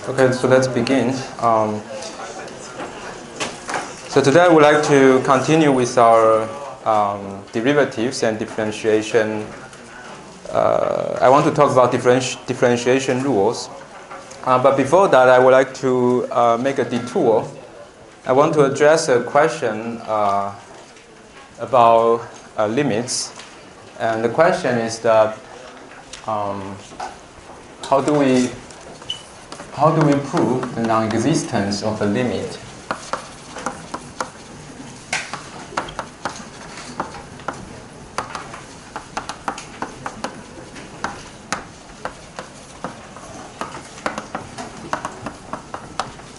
Okay, so let's begin. So today I would like to continue with our derivatives and differentiation. I want to talk about differentiation rules. But before that, I would like to make a detour. I want to address a question about limits. And the question is that how do we prove the non-existence of a limit?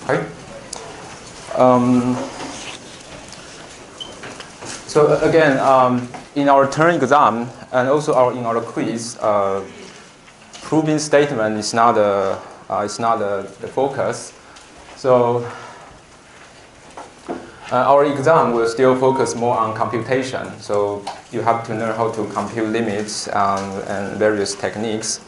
Okay. So again, in our turn exam and also in our quiz, proving statement is not the focus. So our exam will still focus more on computation. So you have to learn how to compute limits and various techniques.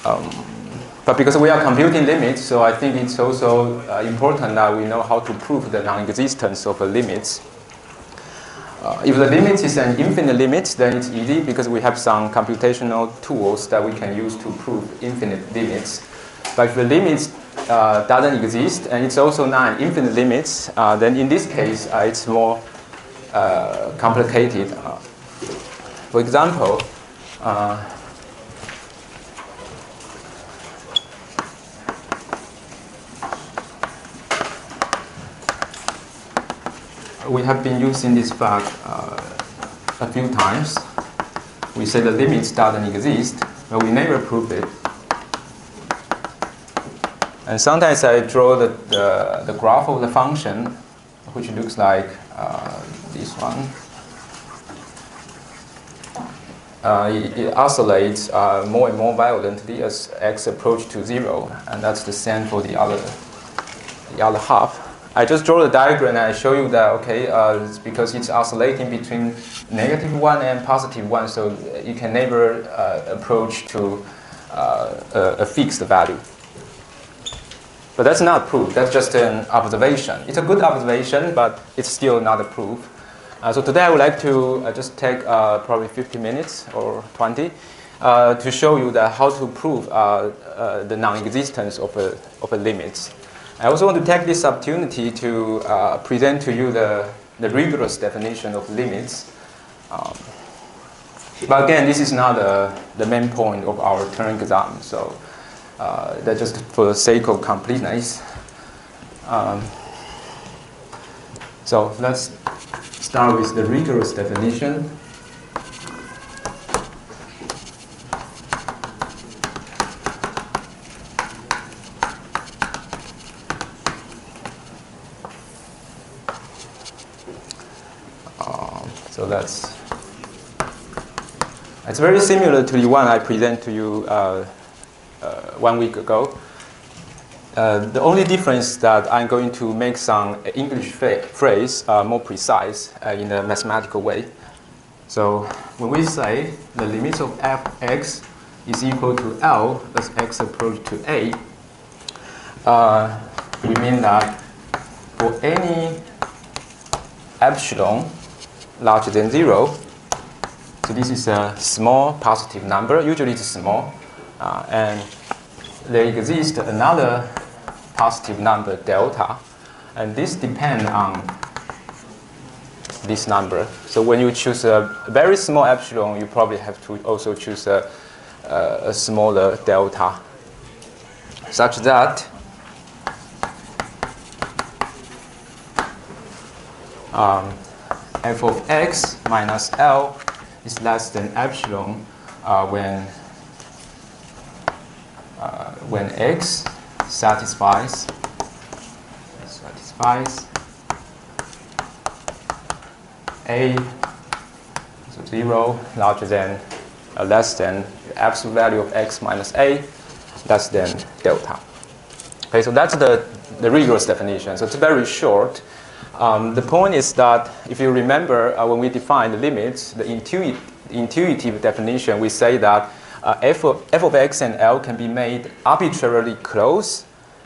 But because we are computing limits, so I think it's also important that we know how to prove the non-existence of a limit. If the limit is an infinite limit, then it's easy because we have some computational tools that we can use to prove infinite limits. But if the limit doesn't exist and it's also not an infinite limit, then in this case it's more complicated. For example, we have been using this fact a few times. We say the limit doesn't exist, but we never proved it. And sometimes I draw the graph of the function, which looks like this one. It oscillates more and more violently as x approaches to 0, and that's the same for the other half. I just draw the diagram and I show you that, okay, it's because it's oscillating between -1 and +1, so you can never approach to a fixed value. But that's not proof, that's just an observation. It's a good observation, but it's still not a proof. So today I would like to just take probably 50 minutes or 20 to show you that how to prove the non-existence of a limit. I also want to take this opportunity to present to you the rigorous definition of limits. But again, this is not the main point of our turn exam, so that's just for the sake of completeness. So let's start with the rigorous definition. So it's very similar to the one I presented to you 1 week ago. The only difference is that I'm going to make some English phrase more precise in a mathematical way. So when we say the limit of f(x) is equal to L as x approaches to A, we mean that for any epsilon larger than 0, so this is a small positive number, usually it's small, and there exists another positive number delta, and this depends on this number. So when you choose a very small epsilon, you probably have to also choose a smaller delta, such that f of x minus L is less than epsilon when x satisfies A, so 0 larger than less than the absolute value of x minus A less than delta. Okay, so that's the rigorous definition. So it's very short. The point is that if you remember when we define the limits, the intuitive definition, we say that f of x and L can be made arbitrarily close.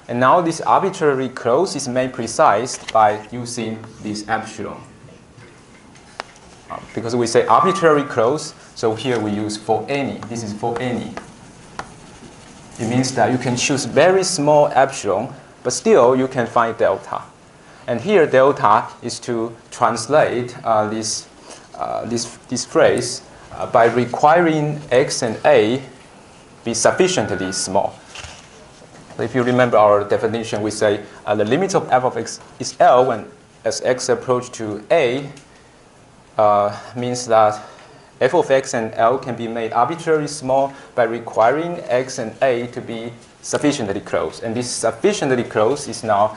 And now this arbitrarily close is made precise by using this epsilon. Because we say arbitrarily close, so here we use for any. This is for any. It means that you can choose very small epsilon, but still you can find delta. And here delta is to translate this phrase by requiring x and a be sufficiently small. If you remember our definition, we say the limit of f of x is L when as x approach to a means that f of x and L can be made arbitrarily small by requiring x and a to be sufficiently close. And this sufficiently close is now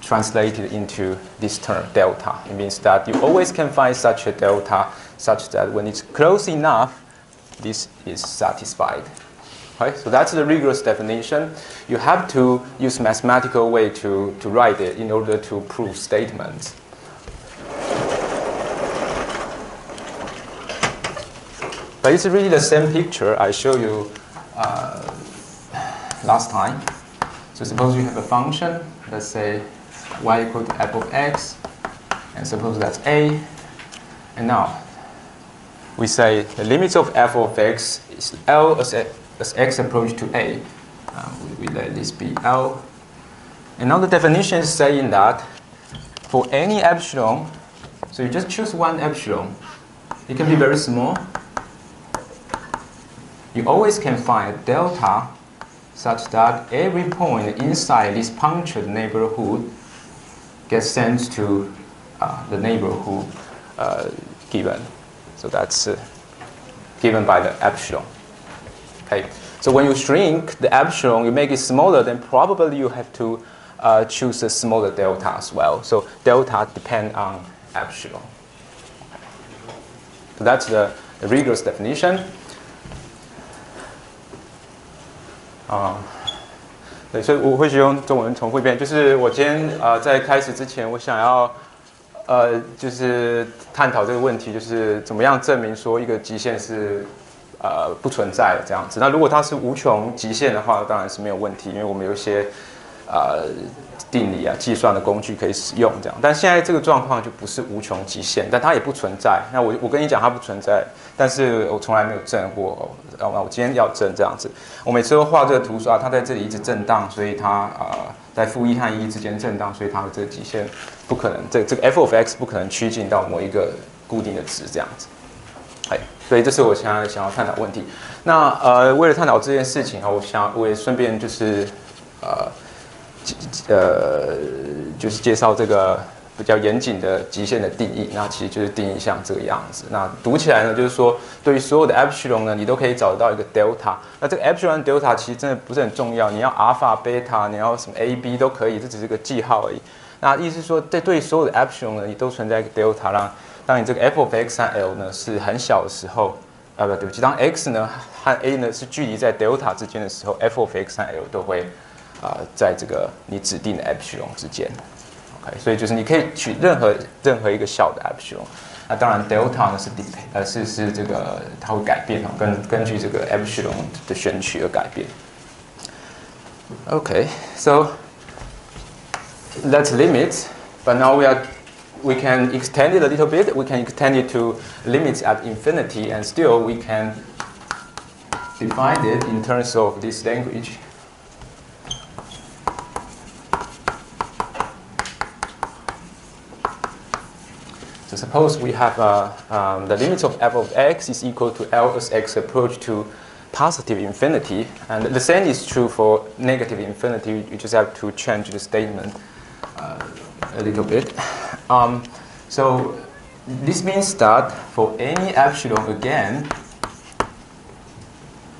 translated into this term, delta. It means that you always can find such a delta such that when it's close enough, this is satisfied. Right? So that's the rigorous definition. You have to use mathematical way to write it in order to prove statements. But it's really the same picture I showed you last time. So suppose you have a function, let's say y equal to f of x, and suppose that's a. And now we say the limit of f of x is L as x approach to a. We let this be L. And now the definition is saying that for any epsilon, so you just choose one epsilon. It can be very small. You always can find delta such that every point inside this punctured neighborhood gets sent to the neighborhood given. So that's given by the epsilon. Okay. So when you shrink the epsilon, you make it smaller, then probably you have to choose a smaller delta as well. So delta depends on epsilon. Okay. So that's the rigorous definition. 对，所以我会用中文重复一遍。就是我今天在开始之前，我想要就是探讨这个问题，就是怎么样证明说一个极限是不存在的这样子。那如果它是无穷极限的话，当然是没有问题，因为我们有一些定理啊、计算的工具可以使用这样。但现在这个状况就不是无穷极限，但它也不存在。那我跟你讲它不存在，但是我从来没有证过。我今天要证这样子。我每次都画这个图说它在这里一直震荡，所以它在负1和1之间震荡，所以它的这个极限不可能，这个 f of x 不可能趋近到某一个固定的值这样子。所以这是我想要探讨的问题。那为了探讨这件事情我也顺便就是就是介绍这个比较严谨的极限的定义。那其实就是定义像这个样子。那读起来呢，就是说对于所有的 epsilon 呢，你都可以找到一个 delta。那这个 epsilon delta 其实真的不是很重要，你要 alpha、beta， 你要什么 a、b 都可以，这只是个记号而已。那意思是说，对所有的 epsilon 呢，你都存在一个 delta， 当你这个 f of x 和 L 呢是很小的时候，对不起，当 x 呢和 a 呢是距离在 delta 之间的时候 ，f of x 和 L 都会在这个你指定的 epsilon 之间。OK， 所以就是你可以取任何一个小的 epsilon。那当然 delta 呢是这个它会改变根据这个 epsilon 的选取而改变。Okay, so that's limit, but now we can extend it a little bit. We can extend it to limits at infinity, and still we can define it in terms of this language. So suppose we have the limit of f of x is equal to L as x approach to positive infinity, and the same is true for negative infinity. You just have to change the statement a little bit. So this means that for any epsilon again,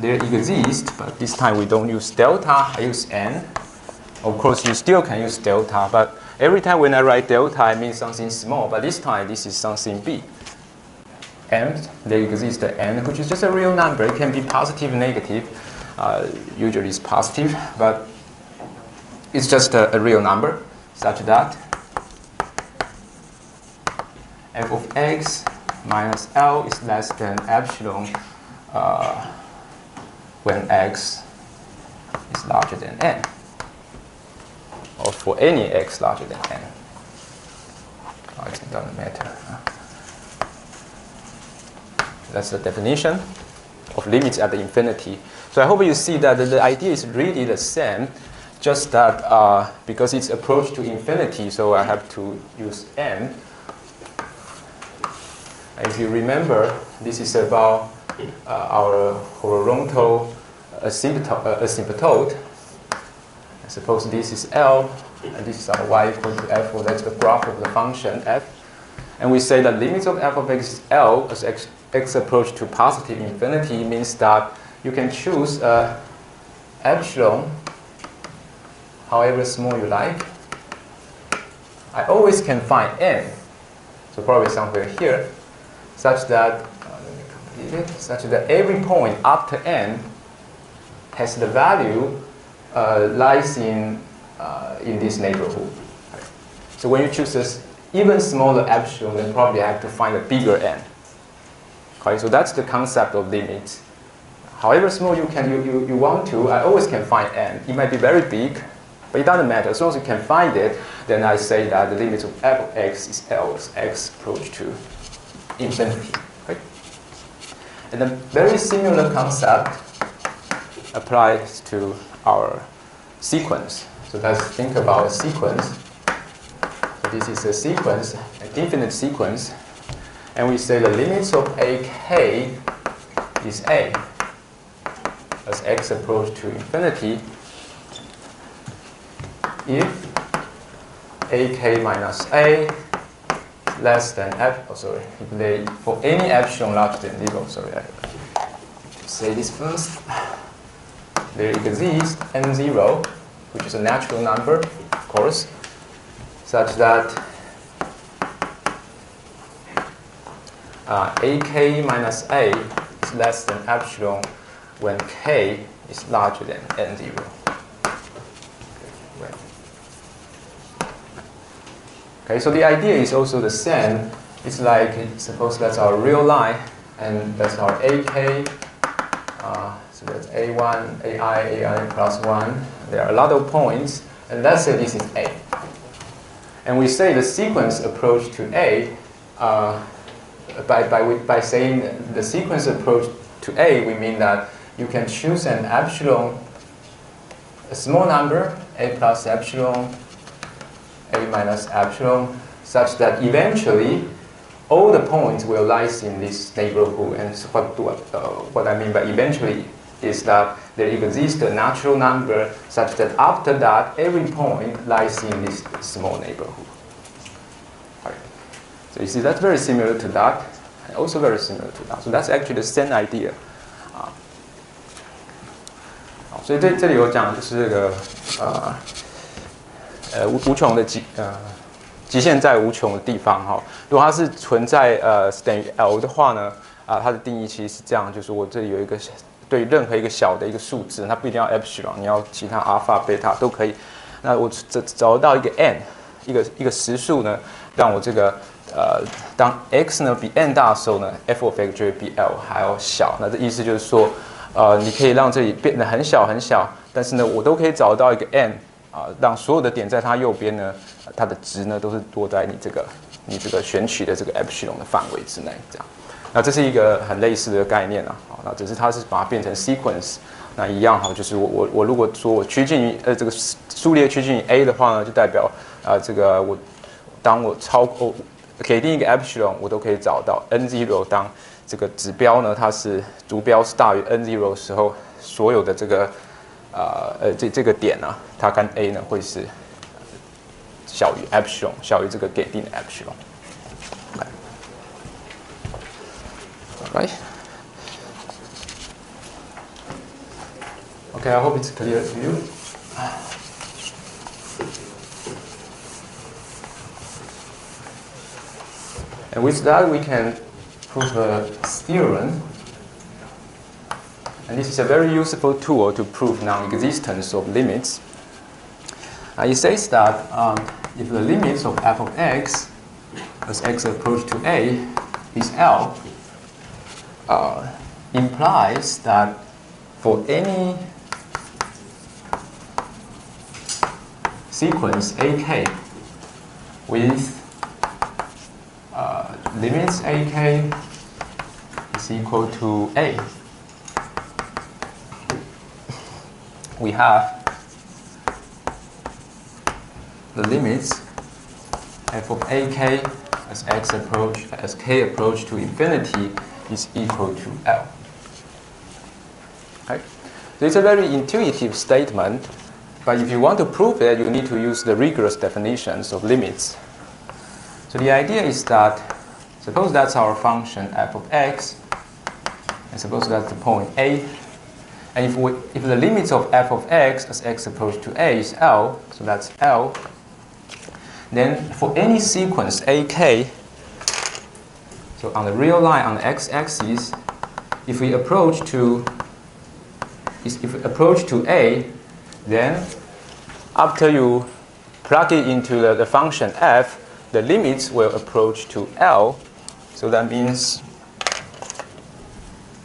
there exists, but this time we don't use delta, I use n. Of course, you still can use delta, but every time when I write delta, I mean something small, but this time this is something big. And there exists the n, which is just a real number. It can be positive, negative. Usually it's positive, but it's just a real number, such that f of x minus L is less than epsilon when x is larger than n, or for any x larger than n. It doesn't matter. That's the definition of limits at the infinity. So I hope you see that the idea is really the same, just that because it's approach to infinity, so I have to use n. If you remember, this is about our horizontal asymptote. I suppose this is L, and this is our y equal to f, or that's the graph of the function f. And we say that limits of f of x is L as x approach to positive infinity means that you can choose epsilon, however small you like. I always can find n, so probably somewhere here, such that every point after n has the value lies in this neighborhood. So when you choose this even smaller epsilon, then probably I have to find a bigger n. Okay, so that's the concept of limits. However small you want to, I always can find n. It might be very big, but it doesn't matter. As long as you can find it, then I say that the limit of f of x is L as x approach to infinity. Okay? And a very similar concept applies to our sequence. So let's think about a sequence. So this is a sequence, an infinite sequence, and we say the limits of ak is a as x approach to infinity if ak minus a is less than for any epsilon larger than 0. Sorry, I should say this first. There exists n0, which is a natural number, of course, such that ak minus a is less than epsilon when k is larger than n0. Okay, so the idea is also the same. It's like, suppose that's our real line, and that's our ak. So that's a1, ai plus 1. There are a lot of points, and let's say this is a. And we say the sequence approach to a, by saying the sequence approach to a, we mean that you can choose an epsilon, a small number, a plus epsilon, a minus epsilon, such that eventually all the points will lie in this neighborhood. And so what I mean by eventually is that there exists a natural number such that after that, every point lies in this small neighborhood. Right. So you see, that's very similar to that, and also very similar to that. So that's actually the same idea. 所以这里有讲就是这个无穷的极限在无穷的地方哈。如果它是存在等于 L 的话呢，它的定义其实是这样，就是我这里有一个对任何一个小的一个数字，它不一定要 epsilon， 你要其他 alpha、beta 都可以。那我找到一个 n， 一个实数呢，让我这个当 x 呢比 n 大的时候呢 ，f of x 就会比 L 还要小。那这意思就是说，你可以让这里变得很小很小，但是呢，我都可以找到一个 n 让所有的点在它右边呢，它的值呢都是多在你这个选取的这个 epsilon 的范围之内，这样。那这是一个很类似的概念啊，那只是它是把它变成 sequence， 那一样哈，就是我如果说我趋近于这个数列趋近于 a 的话呢，就代表这个当我给定一个 epsilon， 我都可以找到 n0 当这个指标呢，它是逐标是大于 n0 的时候，所有的这个这个点呢，它跟 a 呢会是小于 epsilon， 小于这个给定的 epsilon。Right. Okay, I hope it's clear to you. And with that, we can prove a theorem. And this is a very useful tool to prove non-existence of limits. It says that if the limits of f of x as x approach to a is L, implies that for any sequence AK with limits AK is equal to A, we have the limits f of AK as k approach to infinity is equal to L. Right? So it's a very intuitive statement, but if you want to prove it, you need to use the rigorous definitions of limits. So the idea is that, suppose that's our function f of x, and suppose that's the point A, and if the limits of f of x as x approach to A is L, so that's L, then for any sequence AK, so on the real line on the x-axis, if we approach to A, then after you plug it into the function f, the limits will approach to L. So that means,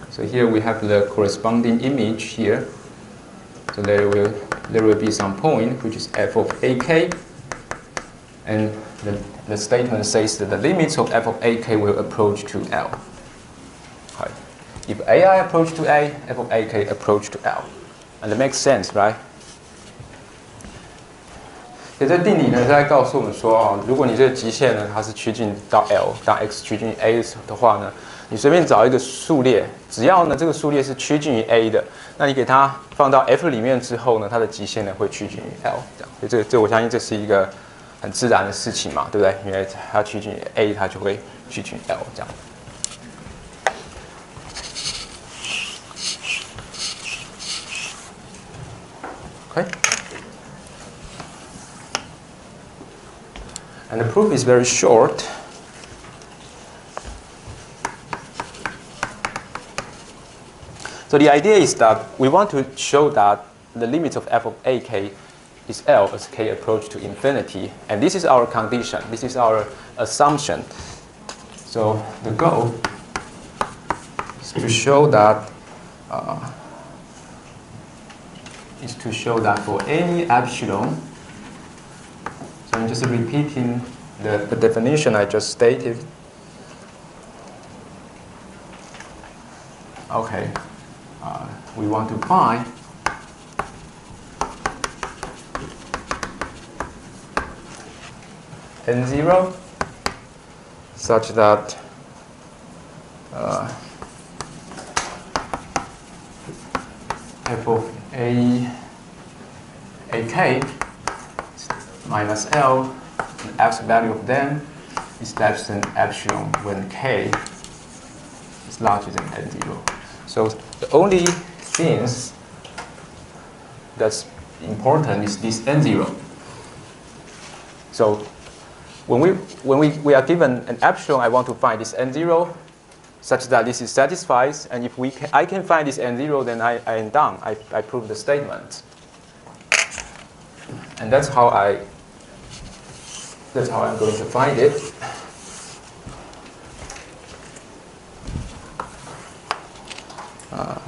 so here we have the corresponding image here. So there will be some point which is f of AK, and the statement says that the limits of f of AK will approach to L. Right. If AI approach to A, f of AK approach to L. And that makes sense, right? 所以这定理呢是在告诉我们说，如果你这个极限呢它是趋近到 L， 当 x 趋近于 A 的话呢，你随便找一个数列，只要呢这个数列是趋近于 A 的，那你给它放到 F 里面之后呢，它的极限呢会趋近于 L， 这样。所以这我相信这是一个很自然的事情嘛，对不对？因为它趋近于 A， 它就会趋近于 L 这样。Okay. And the proof is very short. So the idea is that we want to show that the limit of f of AK is L as k approach to infinity. And this is our condition. This is our assumption. So the goal is to show that for any epsilon, so I'm just repeating the definition I just stated. Okay, we want to find n0 such that f of AK minus L, the absolute value of them is less than epsilon when K is larger than n0. So the only things that's important is this n0. So when we are given an epsilon, I want to find this n0 such that this is satisfied, and if I can find this n0, then I am done. I prove the statement. And that's how I'm going to find it.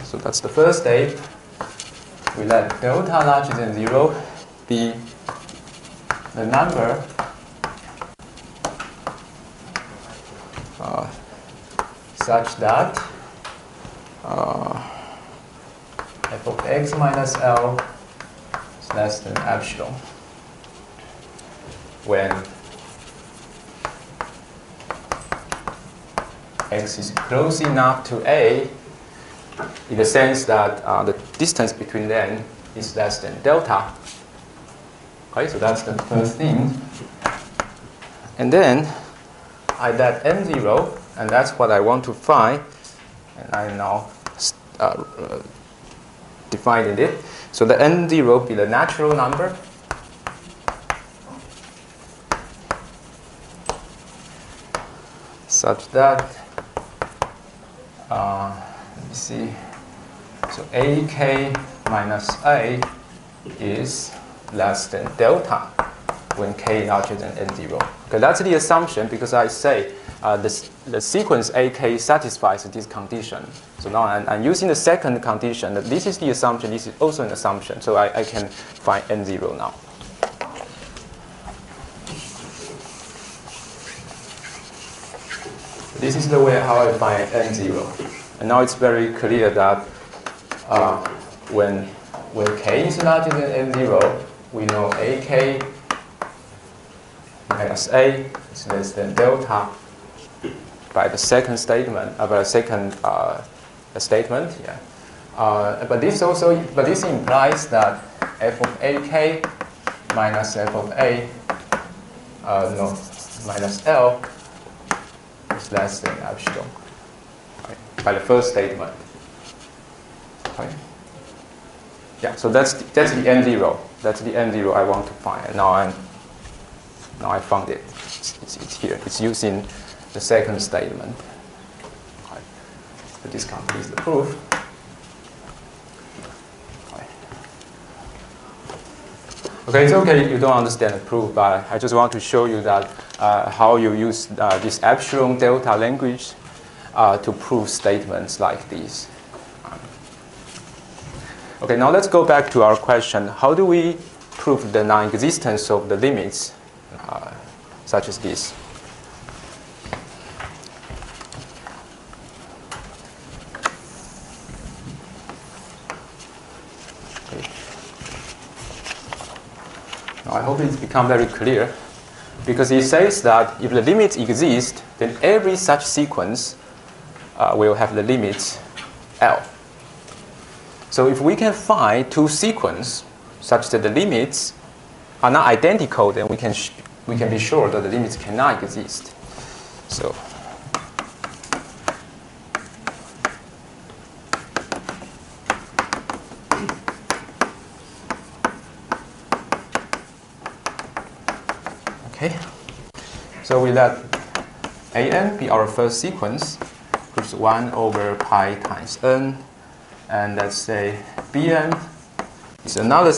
So that's the first step. We let delta larger than 0 be the number such that f of x minus L is less than epsilon when x is close enough to A, in the sense that the distance between them is less than delta. Okay, so that's the first thing. And then I let n0, and that's what I want to find. And I now defining it. So the n0 be the natural number. Such that, let me see, so AK minus A is less than delta. when k larger than n0. Okay, that's the assumption because I say the sequence AK satisfies this condition. So now I'm using the second condition. This is the assumption. This is also an assumption. So I can find n0 now. This is the way how I find n0. And now it's very clear that when k is larger than n0, we know AK minus A is less than delta by the second statement, by the second statement. Yeah. But this implies that f of AK minus f of A, minus L is less than epsilon, right, by the first statement. Right. Yeah. So that's the n0. That's the n0 I want to find. And now I found it. It's here. It's using the second statement. Right. So this completes the proof. Right. Okay, it's okay you don't understand the proof, but I just want to show you that how you use this epsilon delta language to prove statements like these. Okay, now let's go back to our question. How do we prove the non-existence of the limits such as this? Okay. Now I hope it's become very clear, because it says that if the limits exist, then every such sequence will have the limits L. So if we can find two sequences such that the limits are not identical, then we can be sure that the limits cannot exist. So okay. So we let AN be our first sequence, which is 1 over pi times n. And let's say Bn is another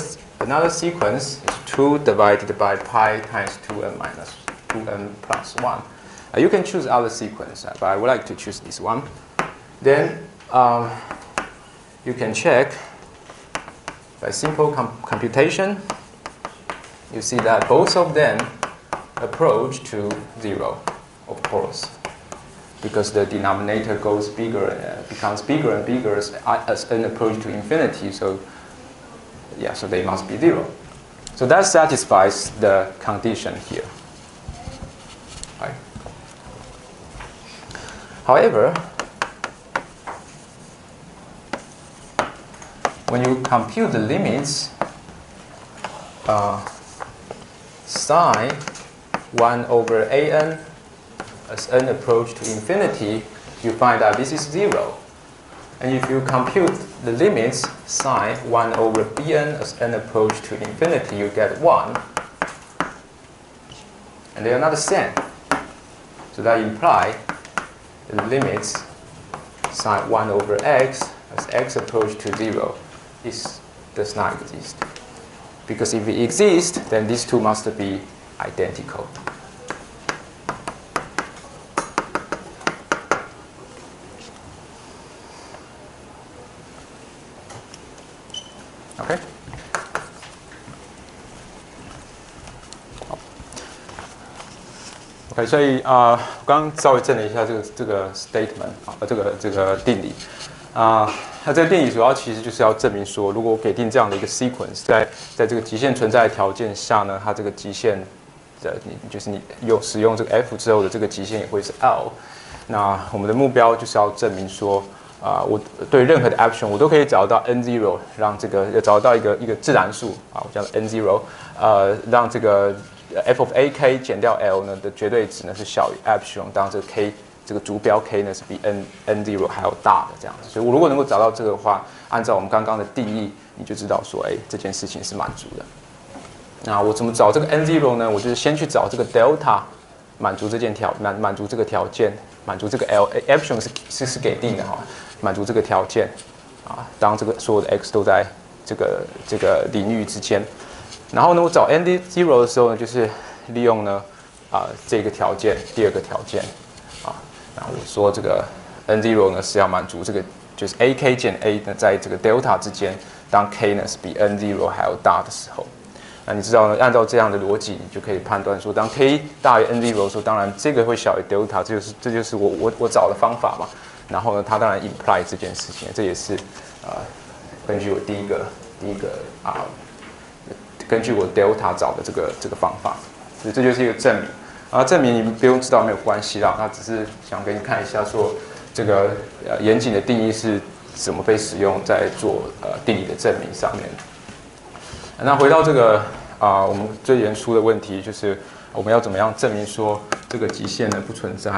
sequence, it's 2 divided by pi times 2n minus 2n plus 1. You can choose other sequence, but I would like to choose this one. Then you can check by simple computation. You see that both of them approach to 0, of course, because the denominator goes bigger, becomes bigger and bigger as n approach to infinity. So yeah, so they must be 0. So that satisfies the condition here. Right. However, when you compute the limits, psi 1 over an as n approach to infinity, you find that this is 0. And if you compute the limits psi 1 over bn as n approach to infinity, you get 1. And they are not the same. So that implies the limits psi 1 over x as x approach to 0 does not exist. Because if it exists, then these two must be identical. Okay. OK， 所以我刚刚稍微证了一下这个 statement 这个定理那这个定理主要其实就是要证明说，如果我给定这样的一个 sequence， 在这个极限存在的条件下呢，它这个极限的就是你使用这个 f 之后的这个极限也会是 L。那我们的目标就是要证明说。我对任何的 epsilon 我都可以找到 n0， 让这个找到一个自然数我叫 n0， 让这个 f of ak 减掉 L 呢的绝对值呢是小于 epsilon， 当这个 k 这个逐标 k 呢是比 n0 还要大的这样子。所以我如果能够找到这个的话，按照我们刚刚的定义，你就知道说，这件事情是满足的。那我怎么找这个 n0 呢？我就是先去找这个 delta 满足这个条件，满足这个 epsilon 是给定的哈。满足这个条件当这个所有的 x 都在这个领域之间，然后呢，我找 n0 的时候呢，就是利用呢这个条件，第二个条件那我说这个 n0 呢是要满足这个就是 ak 减 a 呢在这个 delta 之间，当 k 呢是比 n0 还要大的时候。那你知道呢？按照这样的逻辑，你就可以判断说，当 k 大于 n0 的时候，当然这个会小于 delta，这就是我找的方法嘛。然后呢，它当然 imply 这件事情，这也是根据我第一个根据我 delta 找的这个方法，所以这就是一个证明。证明你们不用知道没有关系啦，那只是想给你看一下说这个严谨的定义是怎么被使用在做定理的证明上面。那回到这个我们最严肃的问题，就是我们要怎么样证明说这个极限呢不存在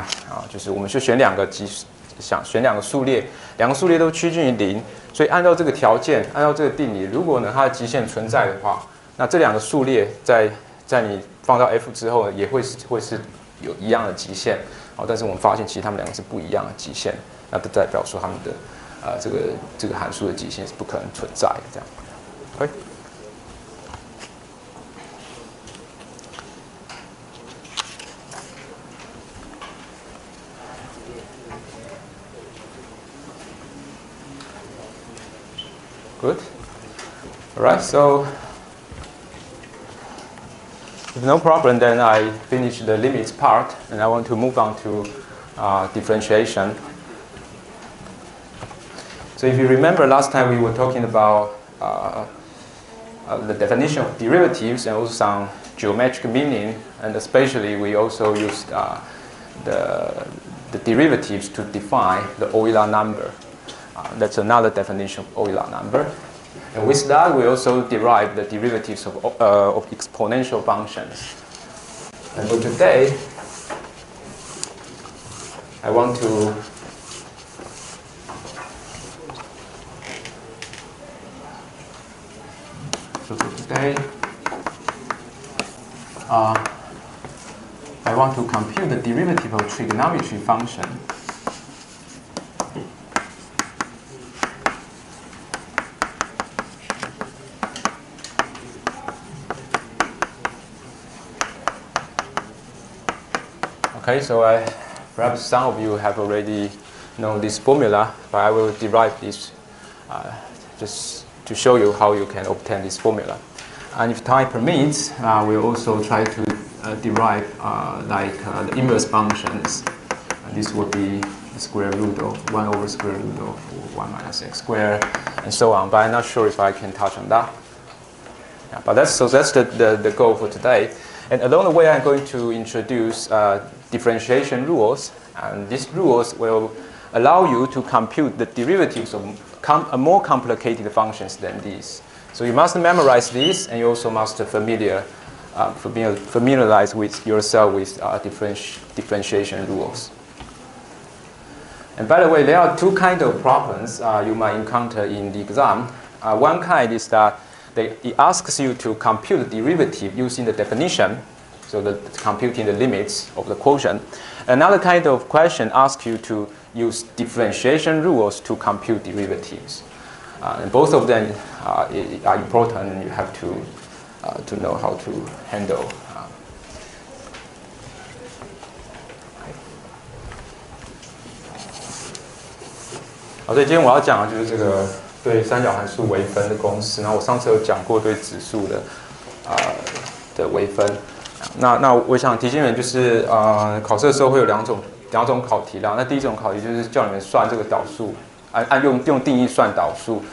就是我们就选两个选两个数列，两个数列都趋近于0，所以按照这个条件，按照这个定理，如果呢它的极限存在的话，那这两个数列在你放到 f 之后呢，也会是有一样的极限但是我们发现其实它们两个是不一样的极限，那就代表说它们的这个函数的极限是不可能存在的这样。OK。Good. All right. So, if no problem, then I finish the limits part, and I want to move on to differentiation. So, if you remember last time we were talking about the definition of derivatives and also some geometric meaning, and especially we also used the derivatives to define the Euler number. That's another definition of Euler number. And with that, we also derive the derivatives of exponential functions. And for today, I want to I want to compute the derivative of trigonometry function. Okay, so perhaps some of you have already known this formula, but I will derive this just to show you how you can obtain this formula. And if time permits, we'll also try to derive the inverse functions. And this would be the square root of 1 over square root of 1 minus x squared, and so on. But I'm not sure if I can touch on that. Yeah, but that's the goal for today. And along the way, I'm going to introduce differentiation rules, and these rules will allow you to compute the derivatives of more complicated functions than these. So you must memorize these, and you also must familiarize with yourself with differentiation rules. And by the way, there are two kinds of problems you might encounter in the exam. One kind is that it asks you to compute the derivative using the definition, so computing the limits of the quotient. Another kind of question asks you to use differentiation rules to compute derivatives. And both of them are important, and you have to know how to handle. Okay. 所以今天我要讲的就是这个对三角函数微分的公式。然后我上次有讲过对指数的微分。那我想提醒你们，就是考试的时候会有两种考题啦。那第一种考题就是叫你们算这个导数，用定义算导数。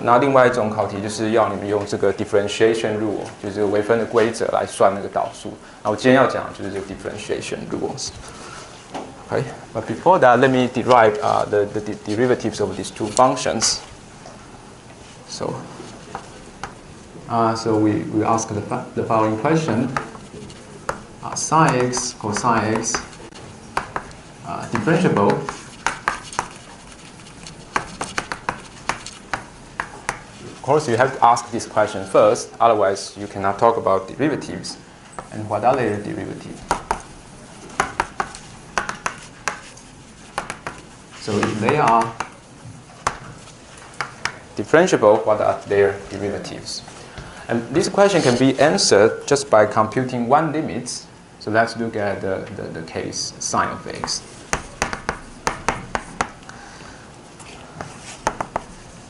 那另外一种考题就是要你们用这个 differentiation rule， 就是微分的规则来算那个导数。那我今天要讲的就是这个 differentiation rules。Okay, but before that, let me derive the derivatives of these two functions. So we ask the following question: sin x, cosine x, differentiable. Of course, you have to ask this question first, otherwise you cannot talk about derivatives. And what are their derivatives? So if they are differentiable, what are their derivatives? And this question can be answered just by computing one limit. So let's look at the case sine of x.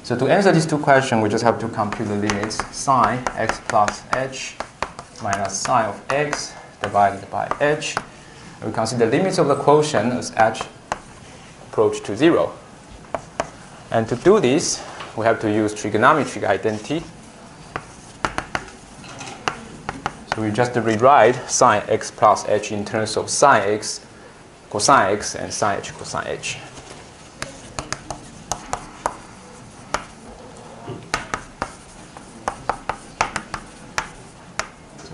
So to answer these two questions, we just have to compute the limits sine x plus h minus sine of x divided by h. And we consider the limits of the quotient as h approach to 0. And to do this, we have to use trigonometric identity. So we just rewrite sine x plus h in terms of sine x, cosine x, and sine h, cosine h.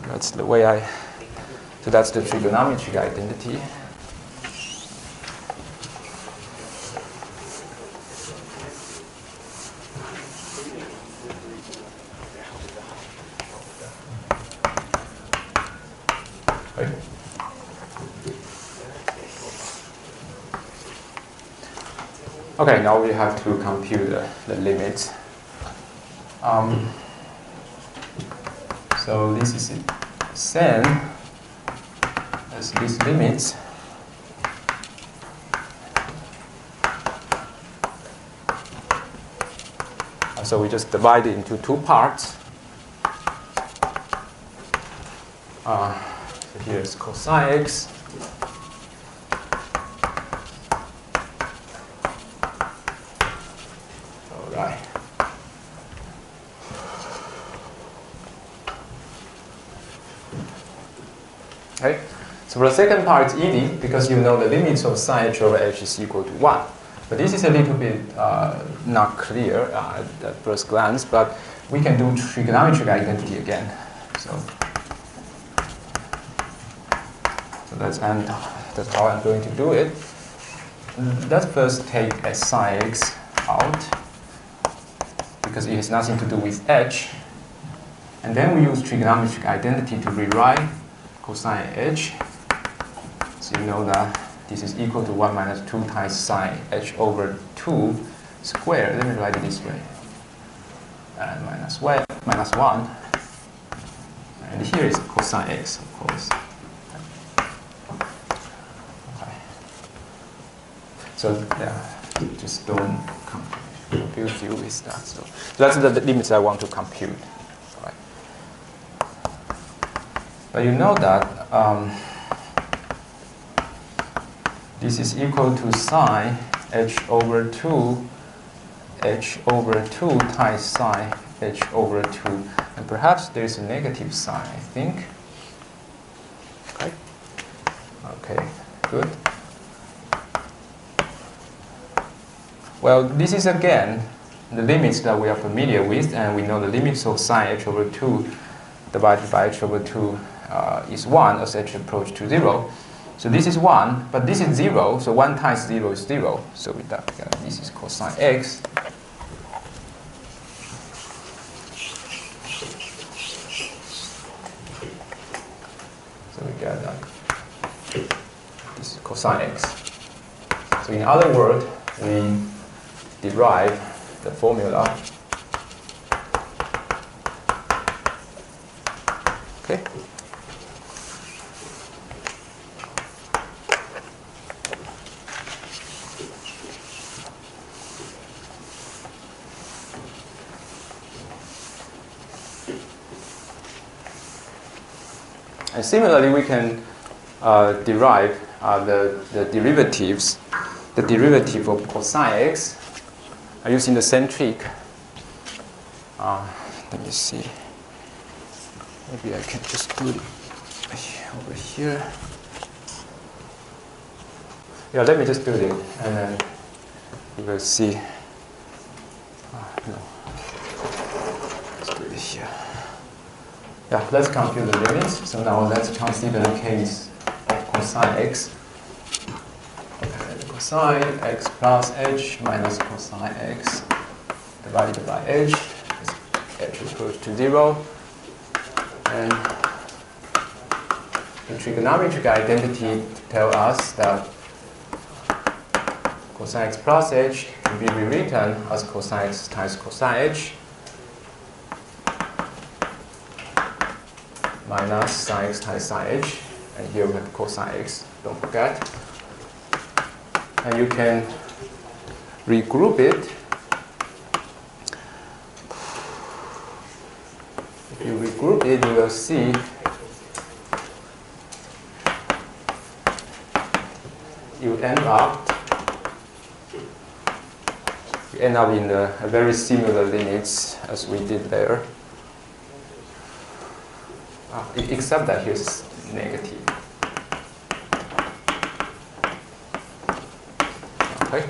That's the way so that's the trigonometric identity. Okay, now we have to compute the limits. So this is same as these limits. So we just divide it into two parts. So here's cosine x. All right. Okay. So for the second part, it's easy because you know the limits of sine h over h is equal to 1. But this is a little bit not clear at first glance, but we can do trigonometric identity again. So that's how I'm going to do it. Let's first take a sine x out because it has nothing to do with h. And then we use trigonometric identity to rewrite cosine h. So you know that this is equal to 1 minus 2 times sine h over 2 squared. Let me write it this way. And minus 1. And here is cosine x, of course. Okay. So just don't confuse you with that. So that's the limits I want to compute. Right. But you know that this is equal to sine h over 2 times sine h over 2. And perhaps there is a negative sign, I think. Okay. Okay, good. Well, this is again the limits that we are familiar with, and we know the limits of sine h over 2 divided by h over 2 is 1 as h approach to 0. So this is 1, but this is 0, so 1 times 0 is 0. So with that, this is cosine x. So we get that. This is cosine x. So in other words, we derive the formula. Okay. And similarly, we can derive the derivatives, the derivative of cosine x using the same trick. Let me see. Maybe I can just do it over here. Yeah, let me just do it, and then we will see. No. Let's do it here. Yeah, let's compute the limits. So now let's consider the case of cosine x. Okay, cosine x plus h minus cosine x divided by h is h equals to 0. And the trigonometric identity tells us that cosine x plus h can be rewritten as cosine x times cosine h. minus sine x times sine h, and here we have cosine x, don't forget. And you can regroup it. If you regroup it, you will see you end up in a very similar limits as we did there, except that here's negative. Okay,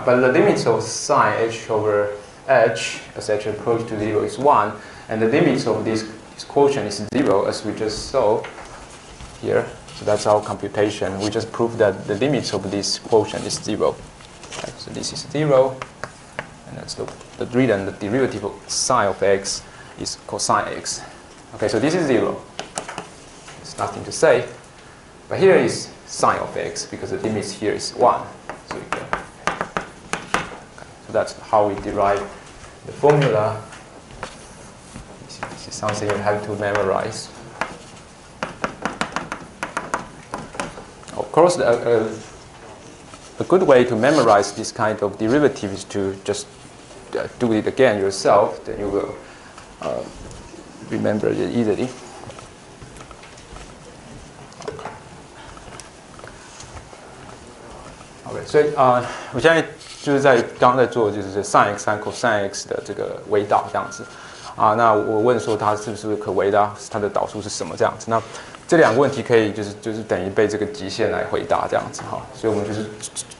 but the limits of sine h over h as h approach to 0 is 1, and the limits of this quotient is 0, as we just saw here. So that's our computation. We just proved that the limits of this quotient is 0. Right, so this is 0, and that's the reason the derivative of sine of x is cosine x. Okay, so this is 0. There's nothing to say. But here is sine of x, because the limits here is 1. So, so that's how we derive the formula. This is something you have to memorize. Of course, a good way to memorize this kind of derivative is to just do it again yourself. Then you will remember it easily. OK， 所以我现在就是刚刚在做就是 sin x 和 cosine x 的这个微导这样子那我问说它是不是可微的，它的导数是什么这样子？那这两个问题可以就是等于被这个极限来回答这样子哈，所以我们就是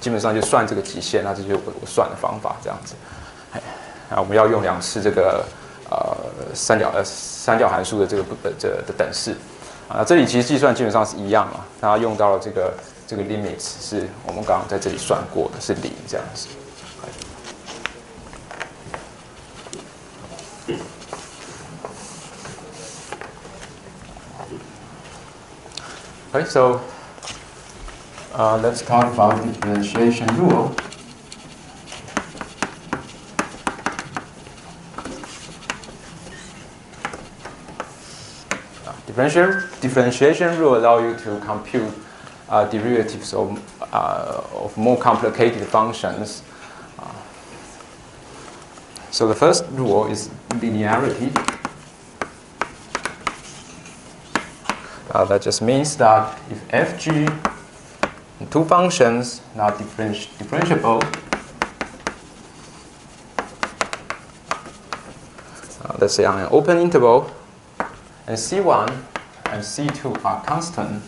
基本上就算这个极限，那这就是我算的方法这样子。我们要用2次这个三角函数的这个的等式这里其实计算基本上是一样嘛，它用到了这个 limits 是我们刚刚在这里算过的，是0这样子。Okay, so let's talk about differentiation rule. Differentiation rule allows you to compute derivatives of more complicated functions. So the first rule is linearity. That just means that if fg and two functions are differentiable, let's say on an open interval, and C1 and C2 are constant,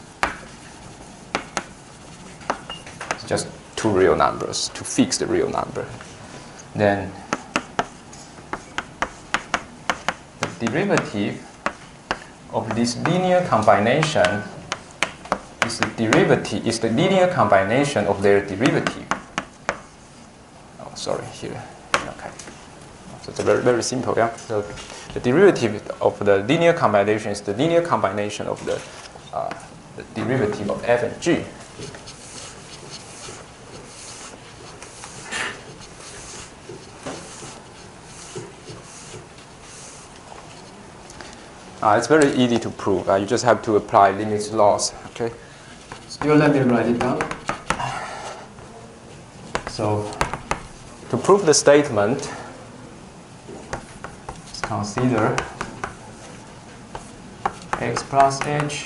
it's just two real numbers, to fix the real number, then the derivative of this linear combination is the linear combination of their derivative. Oh, sorry, here. Okay. So it's very, very simple, yeah. So the derivative of the linear combination is the linear combination of the derivative of f and g. It's very easy to prove. You just have to apply limits laws. Okay. Still, let me write it down. So, to prove the statement, let's consider x plus h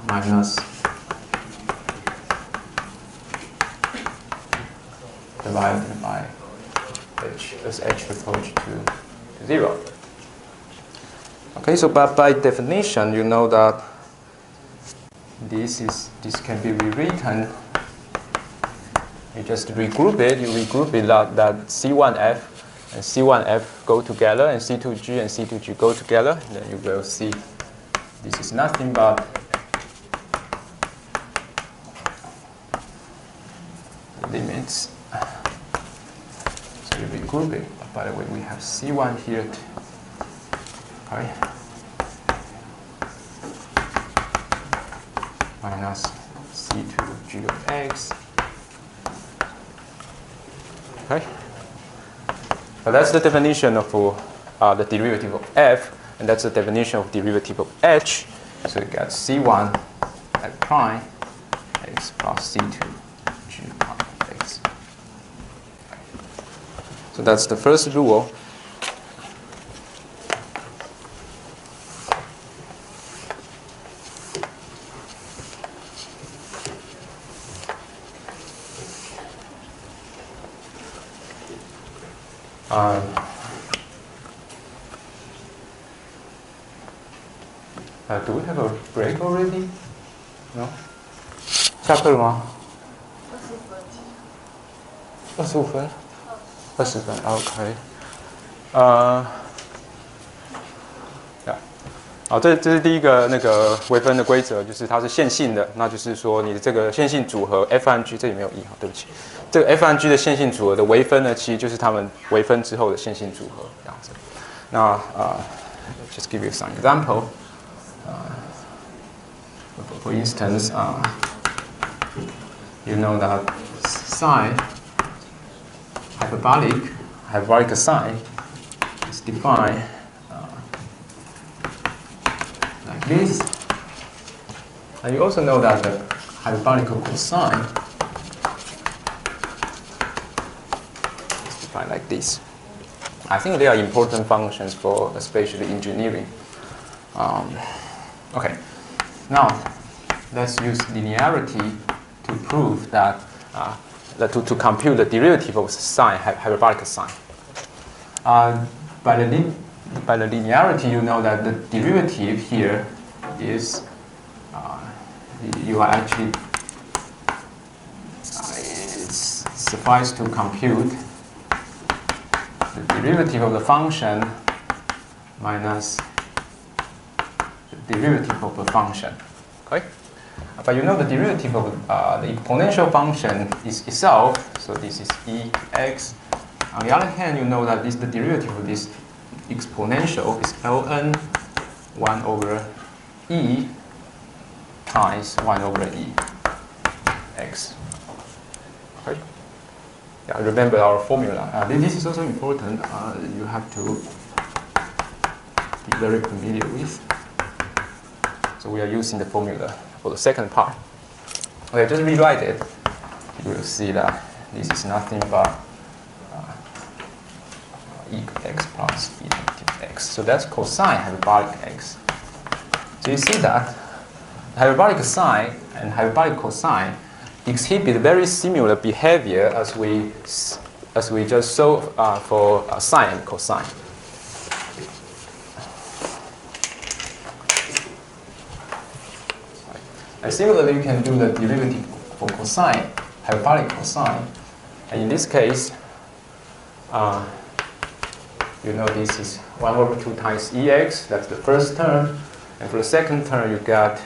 minus divided by h as h approach to 0. Okay, so by definition, you know that this can be rewritten. You just regroup it. You regroup it that C1f and C1f go together, and C2g and C2g go together. And then you will see this is nothing but limits. So you regroup it. By the way, we have C1 here. Okay. Minus C2g of x. Okay. But that's the definition of the derivative of f, and that's the definition of derivative of h. So you get C1 F prime x plus C2 G prime x. So that's the first rule. Do we have a break already? No? 下课了吗？25分。20分 ，OK。好，这是第一个那个微分的规则，就是它是线性的，那就是说你的这个线性组合 f 和 g， 这里没有一，好，对不起，这个 f 和 g 的线性组合的微分呢，其实就是它们微分之后的线性组合这样子。那just give you some example. For instance, you know that sine hyperbolic sine is defined like this. And you also know that the hyperbolic cosine is defined like this. I think they are important functions for especially engineering. Okay, now let's use linearity to prove that, to compute the derivative of sine, hyperbolic sine. By the linearity, you know that the derivative here is, you are actually, it's suffice to compute the derivative of the function minus the derivative of the function. Okay? But you know the derivative of the exponential function is itself, so this is ex. On the other hand, you know that the derivative of this exponential is ln 1 over e times 1 over e x. Okay? Yeah, remember our formula. This is also important. You have to be very familiar with. So we are using the formula for the second part. Okay, just rewrite it. You will see that this is nothing but e x plus e negative x. So that's cosine hyperbolic x. So you see that hyperbolic sine and hyperbolic cosine exhibit very similar behavior as we just saw for sine and cosine. And similarly, you can do the derivative for cosine, hyperbolic cosine. And in this case, you know this is 1 over 2 times ex, that's the first term. And for the second term, you got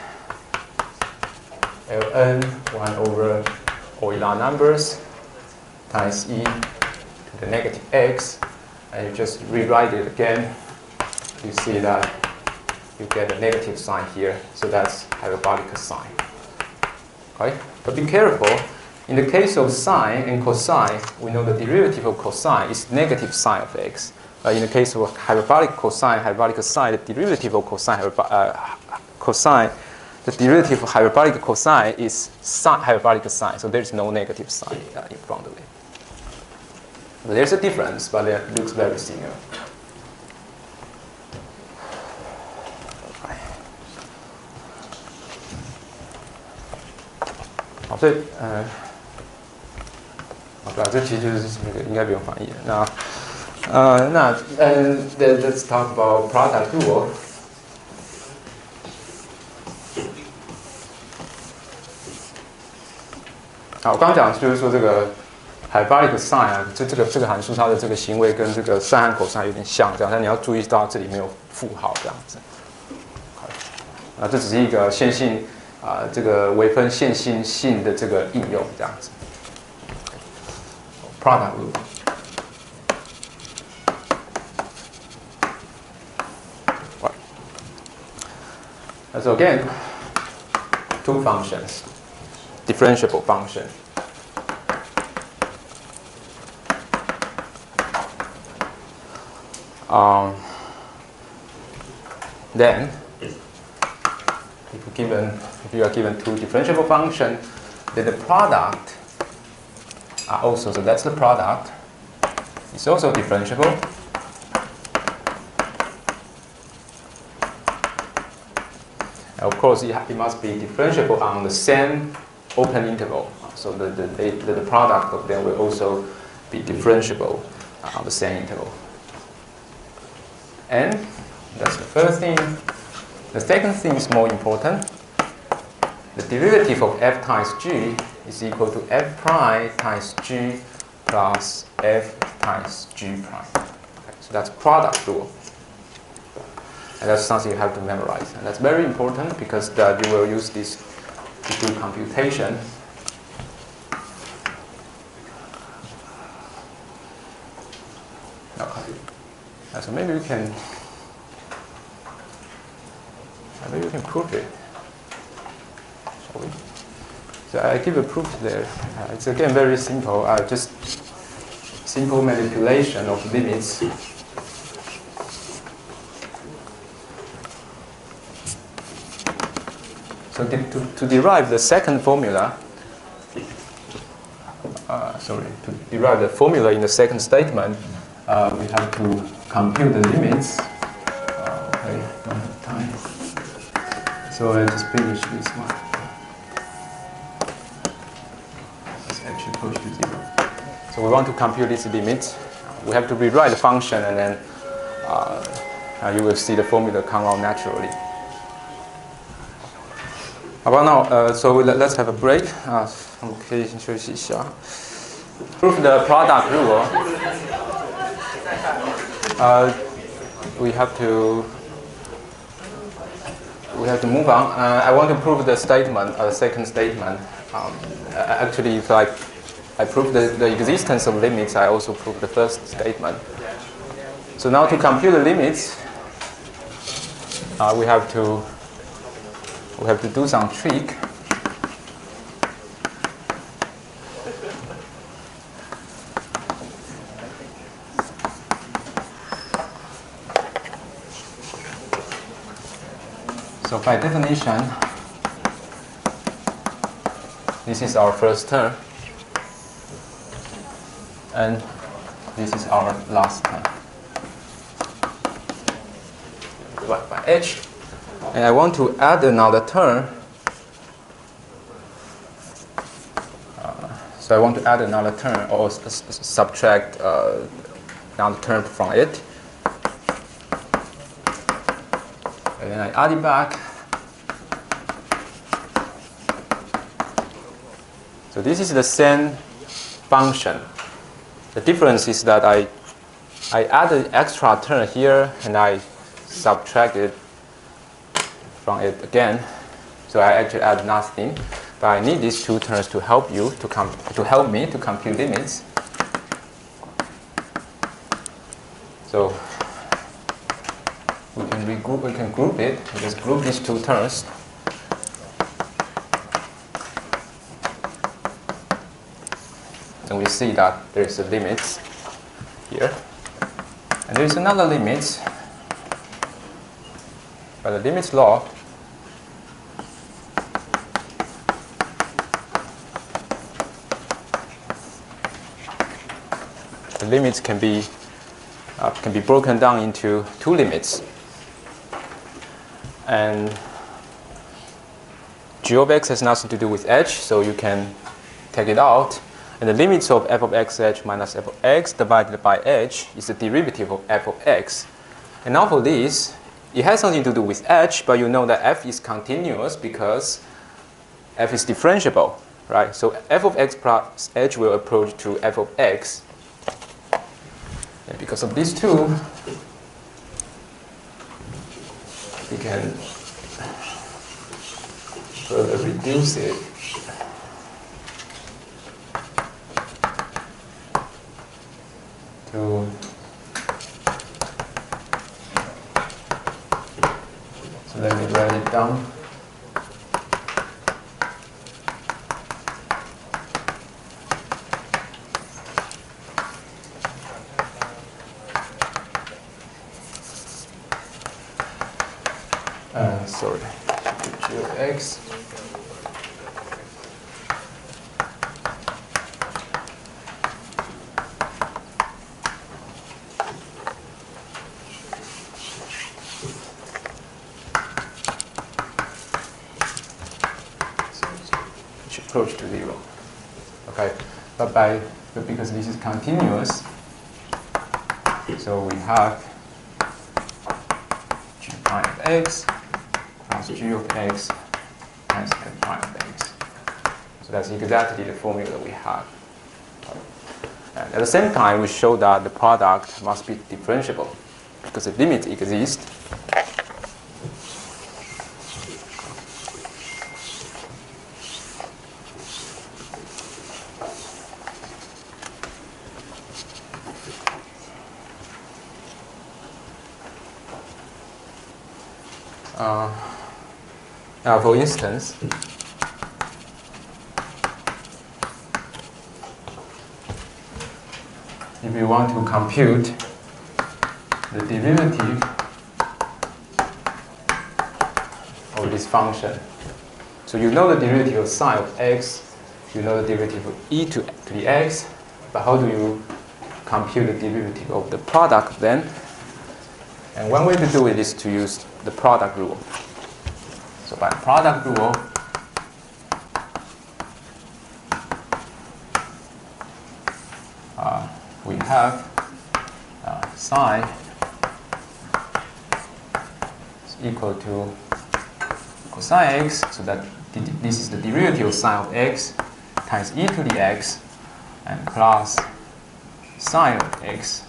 ln 1 over Euler numbers times e to the negative x. And you just rewrite it again. You see that you get a negative sign here, so that's hyperbolic sine. Okay? But be careful. In the case of sine and cosine, we know the derivative of cosine is negative sine of x. In the case of hyperbolic cosine, hyperbolic sine, the derivative of cosine, the derivative of hyperbolic cosine is hyperbolic sine, so there's no negative sign in front of it. But there's a difference, but it looks very similar. Okay. 所以好吧，这其实就是那个应该不用翻译了。Let's talk about product rule. 好，我刚刚讲就是说这个 hyperbolic sine 啊，这个函数它的这个行为跟这个 sin 和 cosine 有点像，这样，但你要注意到这里没有负号这样子。这只是一个线性这个微分线性性的这个应用这样子。Product rule. So again, two functions, differentiable function. Then if you are given two differentiable functions, then the product are also, so that's the product, is also differentiable. And of course, it must be differentiable on the same open interval. So the product of them will also be differentiable on the same interval. And that's the first thing. The second thing is more important. The derivative of f times g is equal to f prime times g plus f times g prime. Okay, so that's product rule. And that's something you have to memorize. And that's very important because you will use this to do computation. Okay. So maybe we can prove it. Shall we? So I give a proof there. It's again very simple. Just simple manipulation of limits. So to derive the second formula, to derive the formula in the second statement, we have to compute the limits. Okay, don't have time. So I just finish this one. Let's actually push to 0. So we want to compute these limits. We have to rewrite the function, and then you will see the formula come out naturally. How about now? So let's have a break. 我们可以先休息一下。Prove the product rule. We have to move on. I want to prove the statement, the second statement. Actually, if I prove the existence of limits, I also prove the first statement. So now to compute the limits, we have to do some trick. So by definition, this is our first term, and this is our last term. Divided by h. And I want to add another term. So I want to add another term or subtract another term from it. And then I add it back. So this is the same function. The difference is that I add an extra term here and I subtract it from it again. So I actually add nothing. But I need these two terms to help you to help me to compute limits. So we can group it. We just group these two terms. And we see that there is a limit here. And there is another limit. By the limits law, the limits can be broken down into two limits. And g of x has nothing to do with h, so you can take it out. And the limits of f of x h minus f of x divided by h is the derivative of f of x. And now for this, it has something to do with h, but you know that f is continuous because f is differentiable, right? So f of x plus h will approach to f of x. And because of these two, we can further reduce it. So let me write it down. Sorry. to g of x. Which approach to 0. Okay, but because this is continuous, so we have g prime of x plus g of x times f prime of x. So that's exactly the formula we have. And at the same time, we show that the product must be differentiable because the limit exists. Now, for instance, if you want to compute the derivative of this function, so you know the derivative of psi of x, you know the derivative of e to the x, but how do you compute the derivative of the product then? And one way to do it is to use the product rule. So by product rule, we have psi is equal to cosine x, so that this is the derivative of sine of x times e to the x, and plus sine of x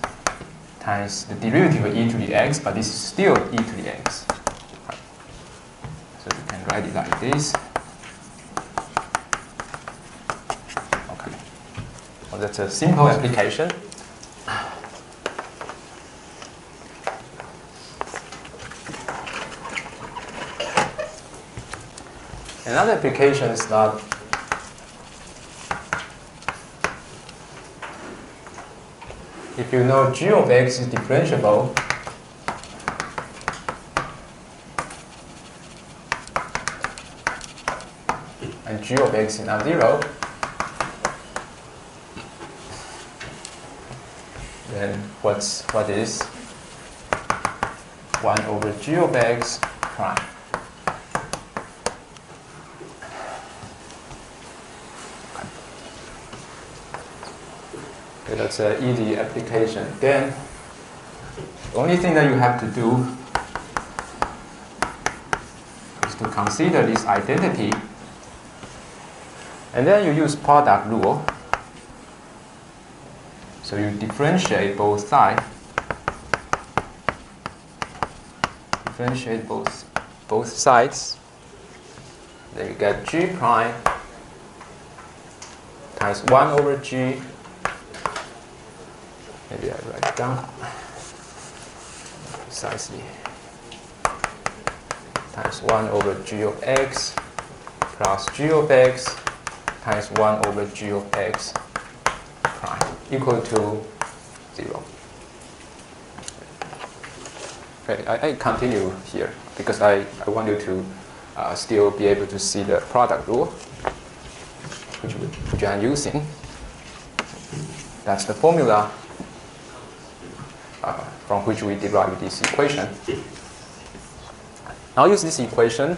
times the derivative of e to the x, but this is still e to the x. So you can write it like this. Okay. Well, that's a simple application. Another application is that if you know g of x is differentiable, and g of x is not 0, then what is 1 over g of x prime? Okay, that's an easy application. Then the only thing that you have to do is to consider this identity, and then you use product rule. So you differentiate both sides. Differentiate both sides. Then you get g prime times 1 over g. Maybe I write it down precisely. Times 1 over g of x plus g of x times 1 over g of x prime equal to 0. Okay, I continue here because I want you to still be able to see the product rule, which I'm using. That's the formula from which we derive this equation. Now use this equation,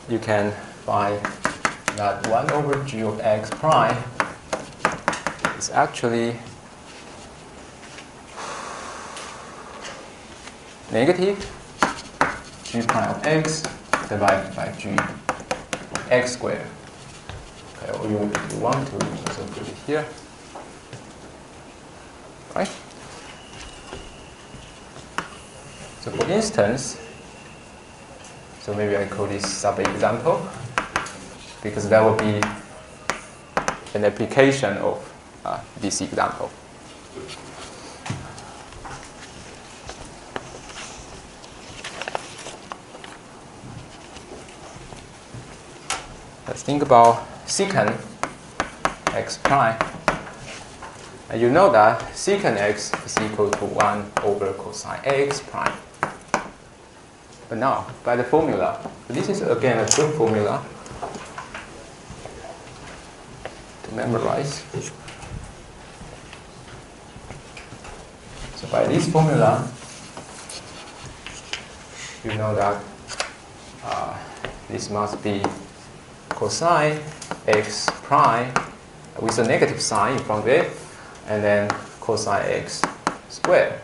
you can find that 1 over g of x prime is actually negative g prime of x divided by g of x squared. Okay, or if you want to also put it here. Right? So for instance, so maybe I call this sub-example, because that will be an application of this example. Let's think about secant x prime. And you know that secant x is equal to 1 over cosine x prime. But now, by the formula, this is again a good formula to memorize. So by this formula, you know that this must be cosine x prime with a negative sign in front of it, and then cosine x squared.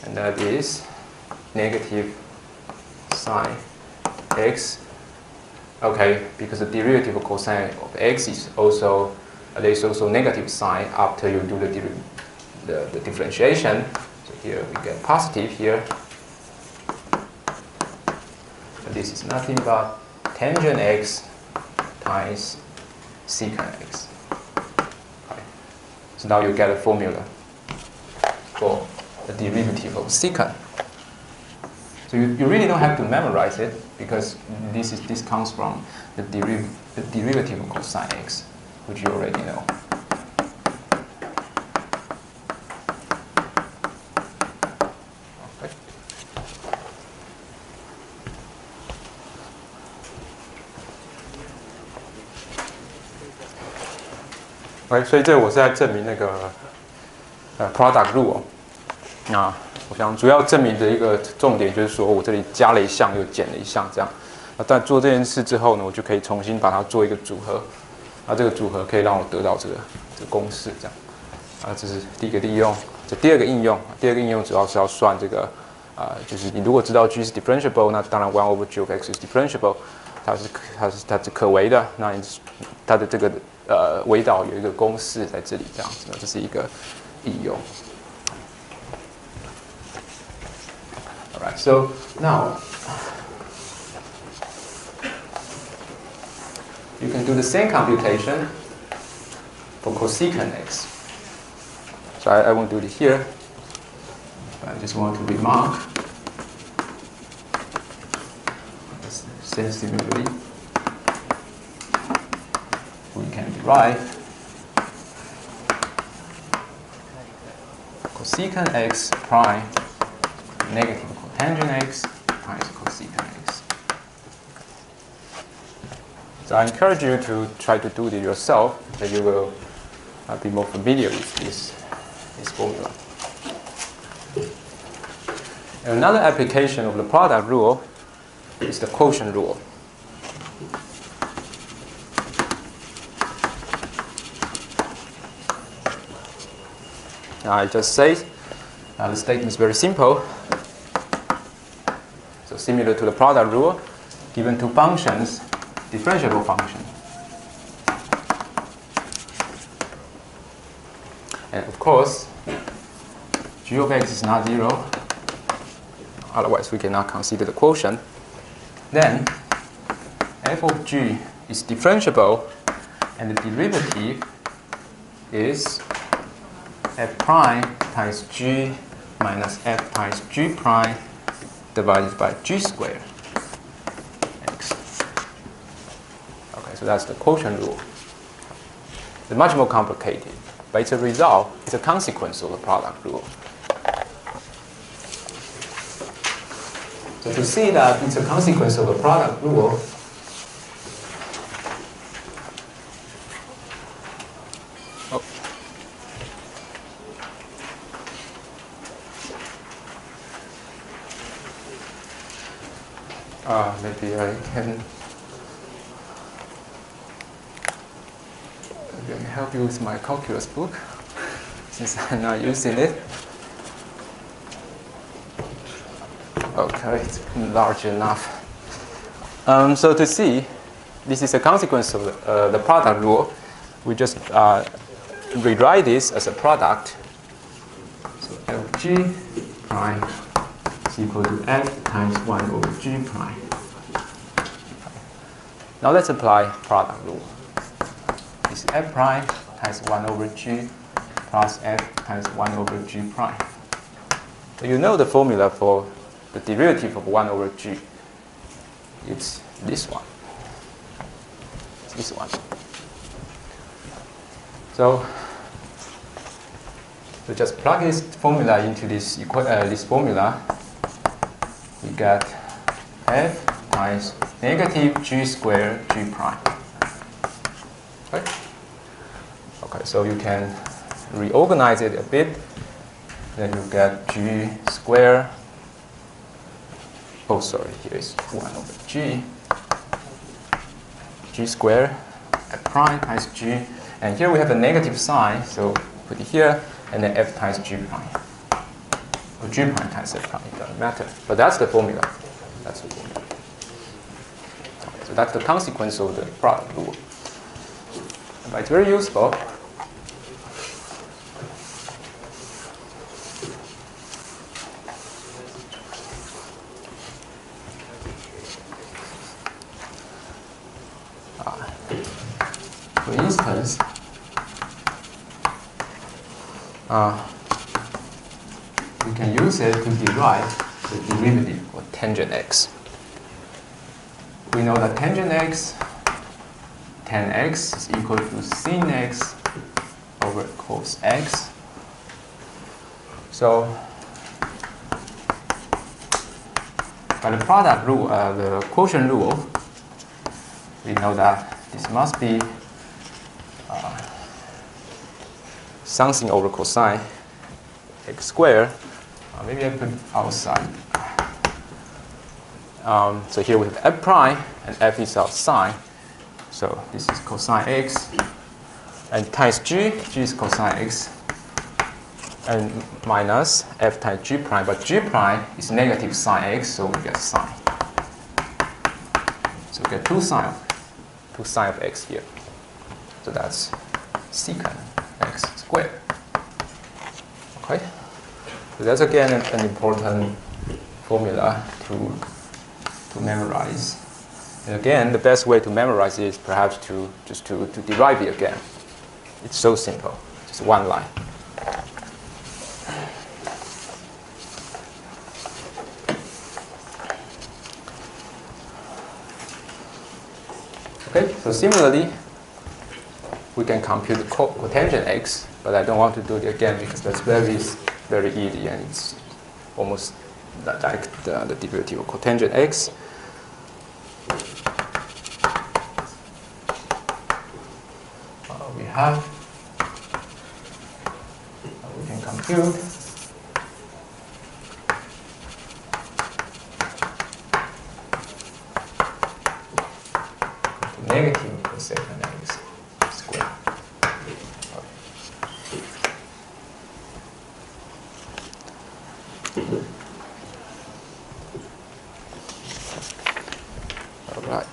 And that is negative sine x. Okay, because the derivative of cosine of x is also, there is also negative sign after you do the differentiation. So here we get positive here. And this is nothing but tangent x times secant x. Okay. So now you get a formula for the derivative of secant. So you really don't have to memorize it, because this comes from the derivative of cosine x, which you already know. Okay. Okay, 所以这我是在证明那个product rule。那我想主要证明的一个重点就是说，我这里加了一项又减了一项，这样。但做这件事之后呢，我就可以重新把它做一个组合。这个组合可以让我得到这个公式，这样。这是第一个利用。这第二个应用，主要是要算这个就是你如果知道 g 是 differentiable， 那当然 1/g of x is differentiable， 它是可为的。那它的这个微导有一个公式在这里，这样子呢，这是一个应用。Alright, so now you can do the same computation for cosecant x. So I won't do it here, but I just want to remark this sensibility. We can derive cosecant x prime negative cotangent x times cosecant x. So I encourage you to try to do it yourself, that you will be more familiar with this formula. And another application of the product rule is the quotient rule. Now I just say the statement is very simple. So similar to the product rule, given two functions, differentiable function. And of course, g of x is not 0, otherwise we cannot consider the quotient. Then f of g is differentiable, and the derivative is f prime times g minus f times g prime divided by g squared x. Okay, so that's the quotient rule. It's much more complicated, but it's a result, it's a consequence of the product rule. So to see that it's a consequence of the product rule, maybe I can help you with my calculus book, since I'm not using it. Okay, it's large enough. So to see, this is a consequence of the product rule. We just rewrite this as a product. So f of g prime is equal to f times 1 over g prime. Now let's apply product rule. It's f prime times 1 over g plus f times 1 over g prime. So you know the formula for the derivative of 1 over g. It's this one. It's this one. So just plug this formula into this formula. we get f times negative g squared g prime. Okay? Okay, so you can reorganize it a bit. Then you get g squared. Oh, sorry, here is 1 over g. G squared f prime times g. And here we have a negative sign, so put it here, and then f times g prime. Or g prime times f prime, it doesn't matter. But that's the formula. That's the formula. So that's the consequence of the product rule. But it's very useful. For instance, we can use it to derive the derivative of tangent x. We know that tangent x, tan x is equal to sin x over cos x. So, by the product rule, the quotient rule, we know that this must be something over cosine x squared. Maybe I put outside. So here we have f prime, and f is our sine. So this is cosine x, and times g is cosine x, and minus f times g prime. But g prime is negative sine x, so we get sine. So we get 2 sine of x here. So that's secant x squared. Okay? So that's again an important formula to memorize. And again, the best way to memorize it is perhaps to derive it again. It's so simple, just one line. Okay, so similarly, we can compute the cotangent x, but I don't want to do it again because that's very easy and it's almost like the derivative of cotangent x. We can compute negative cosecant x squared. All right.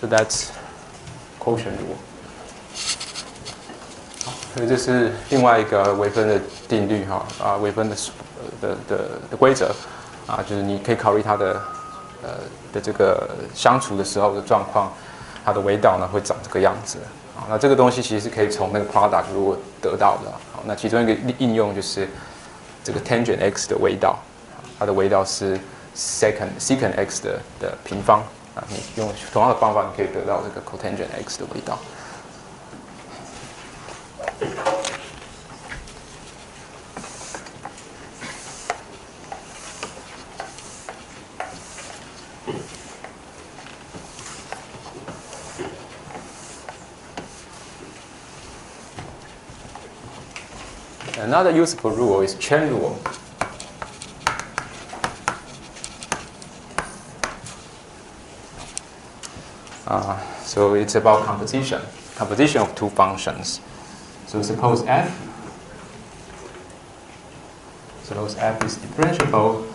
So that's quotient rule. 所以这是另外一个微分的定律哈微分的规则就是你可以考虑它的这个相处的时候的状况，它的微导呢会长这个样子那这个东西其实是可以从那个 product 如果得到的那其中一个应用就是这个 tangent x 的微导，它的微导是 secant x 的平方你用同样的方法，你可以得到这个 cotangent x 的微导。Another useful rule is chain rule. So it's about composition of two functions. So suppose f is differentiable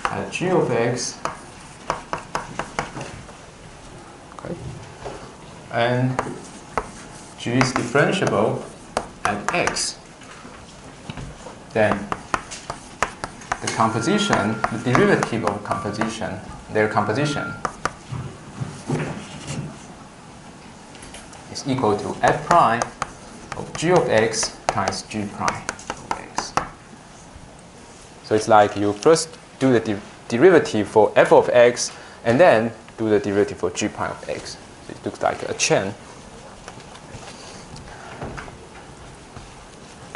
at g of x, okay, and g is differentiable at x, then the composition, the derivative of composition, their composition is equal to f prime of g of x times g prime of x. So it's like you first do the derivative for f of x and then do the derivative for g prime of x. So it looks like a chain.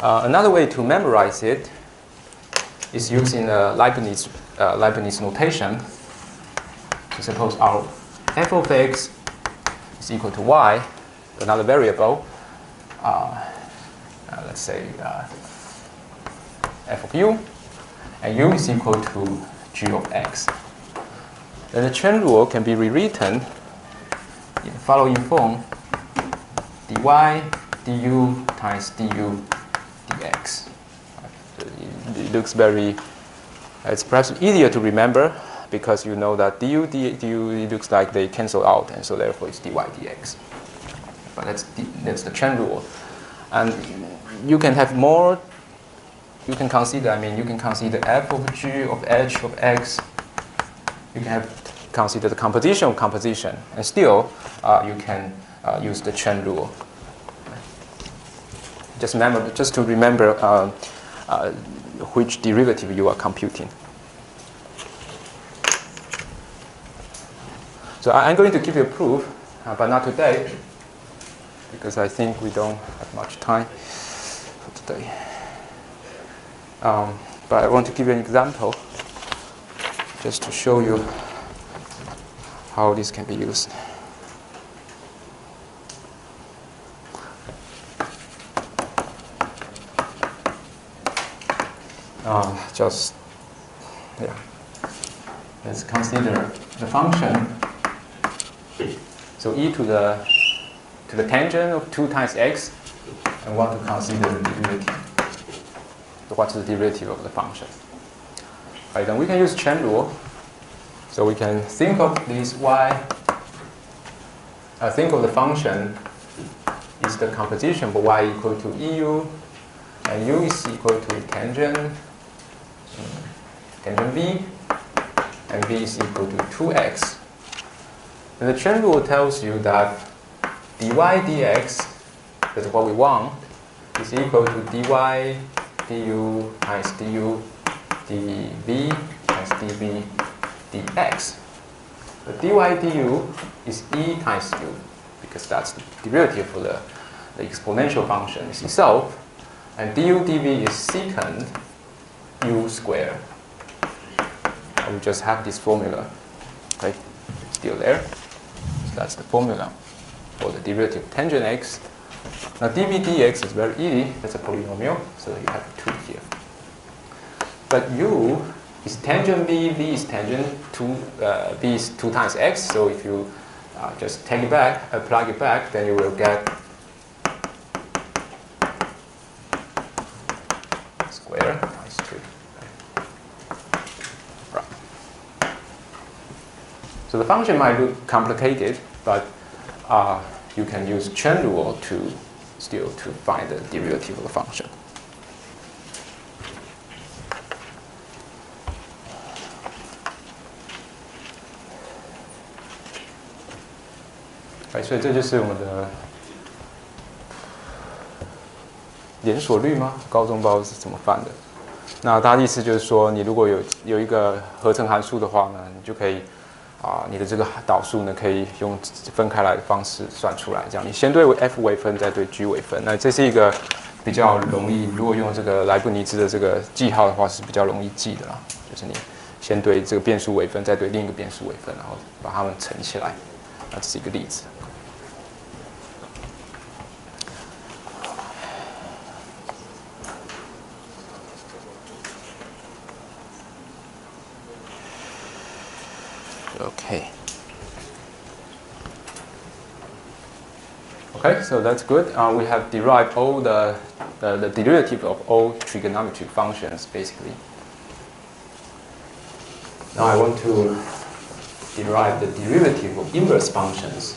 Another way to memorize it is using Leibniz notation. So suppose our f of x is equal to y, another variable. Let's say f of u, and u is equal to g of x. Then the chain rule can be rewritten in the following form: dy du times du dx. It looks very, it's perhaps easier to remember because you know that du, it looks like they cancel out, and so therefore it's dy dx. But that's the chain rule. And you can have more, you can consider f of g of h of x. You can consider the composition of composition, and still you can use the chain rule. Just to remember which derivative you are computing. So I'm going to give you a proof, but not today, because I think we don't have much time for today. But I want to give you an example, just to show you how this can be used. Let's consider the function. So e to the tangent of 2 times x, and want to consider the derivative. So what's the derivative of the function? Right, then we can use chain rule. So we can think of this y. Think of the function is the composition for y equal to eu, and u is equal to tangent v, and v is equal to 2x. And the chain rule tells you that dy dx, that's what we want, is equal to dy du times du dv times dv dx. The dy du is e times u, because that's the derivative for the exponential function itself. And du dv is secant u squared. And we just have this formula, okay, still there. So that's the formula for the derivative of tangent x. Now dv dx is very easy. That's a polynomial, so you have 2 here. But u is tangent v, v is tangent 2, v is 2 times x. So if you just take it back, plug it back, then you will get square times 2. Right. So the function might look complicated, but you can use chain rule to find the derivative of the function.所以这就是我们的连锁律吗？高中不知道是怎么翻的。那它的意思就是说，你如果有一个合成函数的话呢，你就可以你的这个导数呢，可以用分开来的方式算出来。这样，你先对 f 微分，再对 g 微分。那这是一个比较容易，如果用这个莱布尼兹的这个记号的话，是比较容易记的啦。就是你先对这个变数微分，再对另一个变数微分，然后把它们乘起来。那这是一个例子。Okay, so that's good. We have derived all the derivative of all trigonometric functions, basically. Now I want to derive the derivative of inverse functions.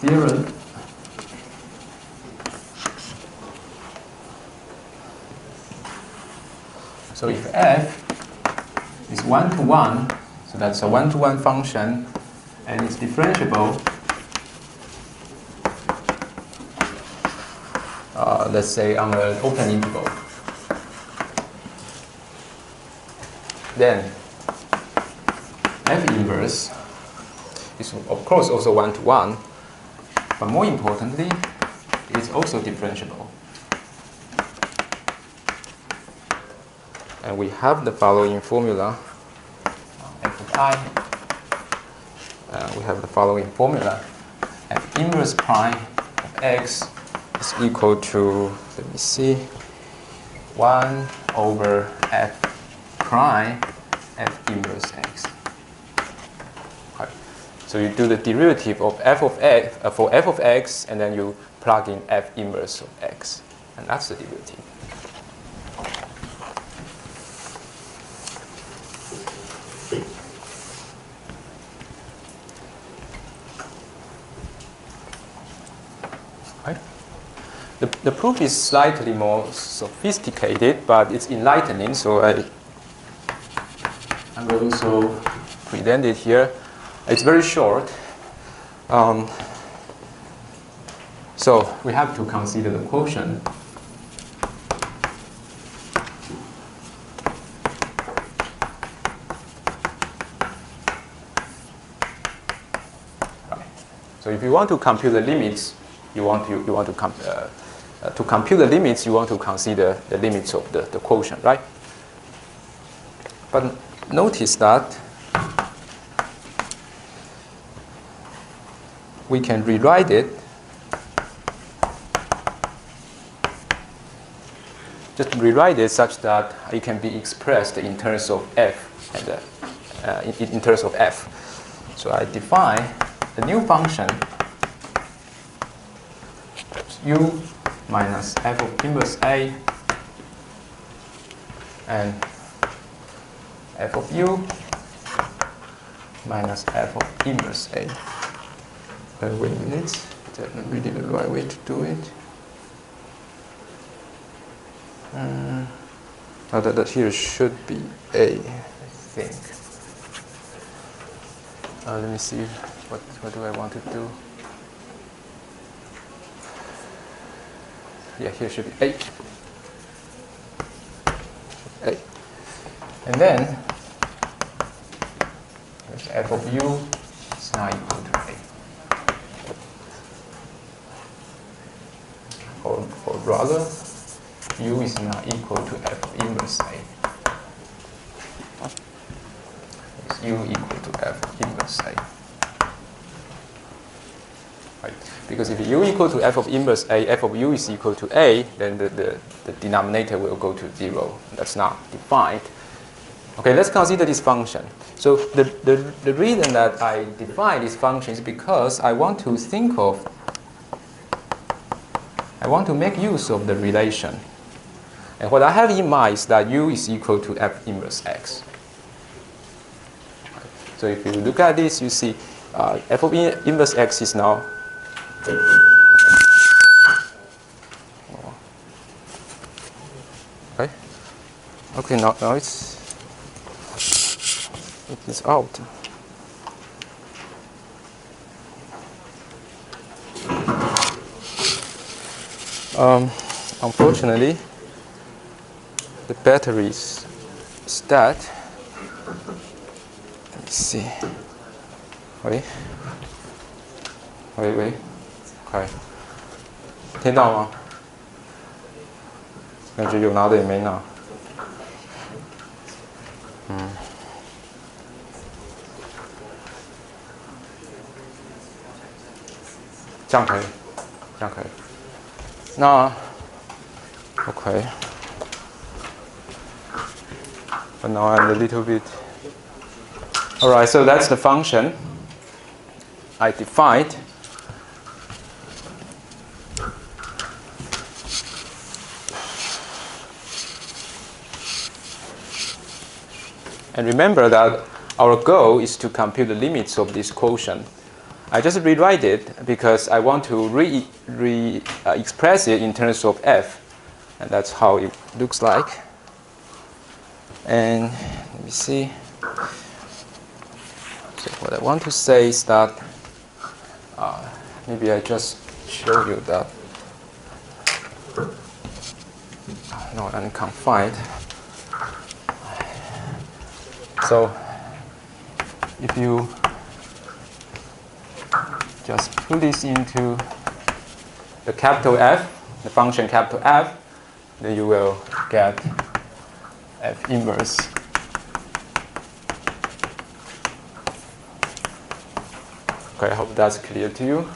Theorem. So if f is 1-to-1, so that's a 1-to-1 function, and it's differentiable, let's say on an open interval, then f inverse is of course also one-to-one, but more importantly, it's also differentiable. And we have the following formula, f of I. We have the following formula, f inverse prime of x is equal to, let me see, 1 over f prime f inverse x. Right. So you do the derivative of f of x for f of x, and then you plug in f inverse of x, and that's the derivative. Right. The proof is slightly more sophisticated, but it's enlightening, so I'm going to present it here. It's very short. So we have to consider the quotient. Right. So if you want to compute the limits, you want to compute the limits, you want to consider the limits of the quotient, right? But notice that we can rewrite it such that it can be expressed in terms of f and in terms of f. So I define the new function u minus f of inverse a and f of u minus f of inverse a. Wait a minute, that's not really the right way to do it. That here should be a, I think. Let me see, what do I want to do? Yeah, here should be a. And then f of u is now equal to a. Or rather, u is now equal to f of inverse a. It's u equal to f of inverse a. Right. Because if u equal to f of inverse a, f of u is equal to a, then the denominator will go to 0. That's not defined. Okay, let's consider this function. So the reason that I define this function is because I want to make use of the relation. And what I have in mind is that u is equal to f inverse x. So if you look at this, you see f of inverse x is now okay, now it is out. Unfortunately, the battery is dead. Let me see. Wait. 快，听到吗？感觉有拿的也没拿。这样可以，这样可以。那 OK。But now I'm a little bit. Alright, so that's the function I defined. And remember that our goal is to compute the limits of this quotient. I just rewrite it because I want to express it in terms of f. And that's how it looks like. And let me see. So what I want to say is that maybe I just show you that. No, unconfined. So if you just put this into the capital F, the function capital F, then you will get F inverse. Okay, I hope that's clear to you.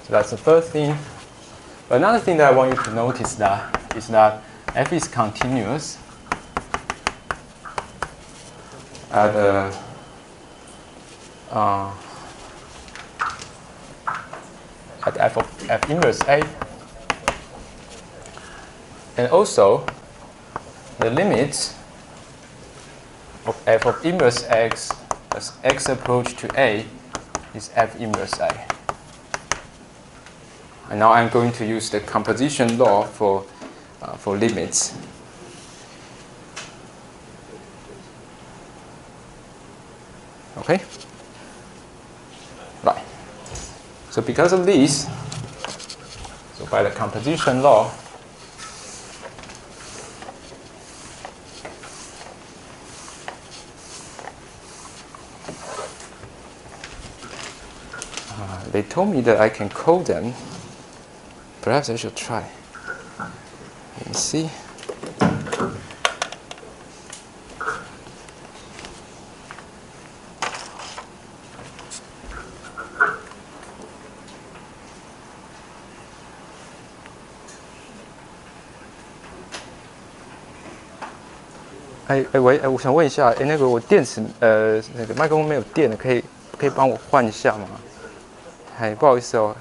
So that's the first thing. But another thing that I want you to notice is that F is continuous at F inverse A. And also, the limits of F of inverse X as X approach to A is F inverse A. And now I'm going to use the composition law for limits. Okay? Right. So because of this, so by the composition law, they told me that I can code them. Perhaps I should try. Let me see.我想问一下，那个我电池那个麦克风没有电了，可以帮我换一下吗？不好意思哦。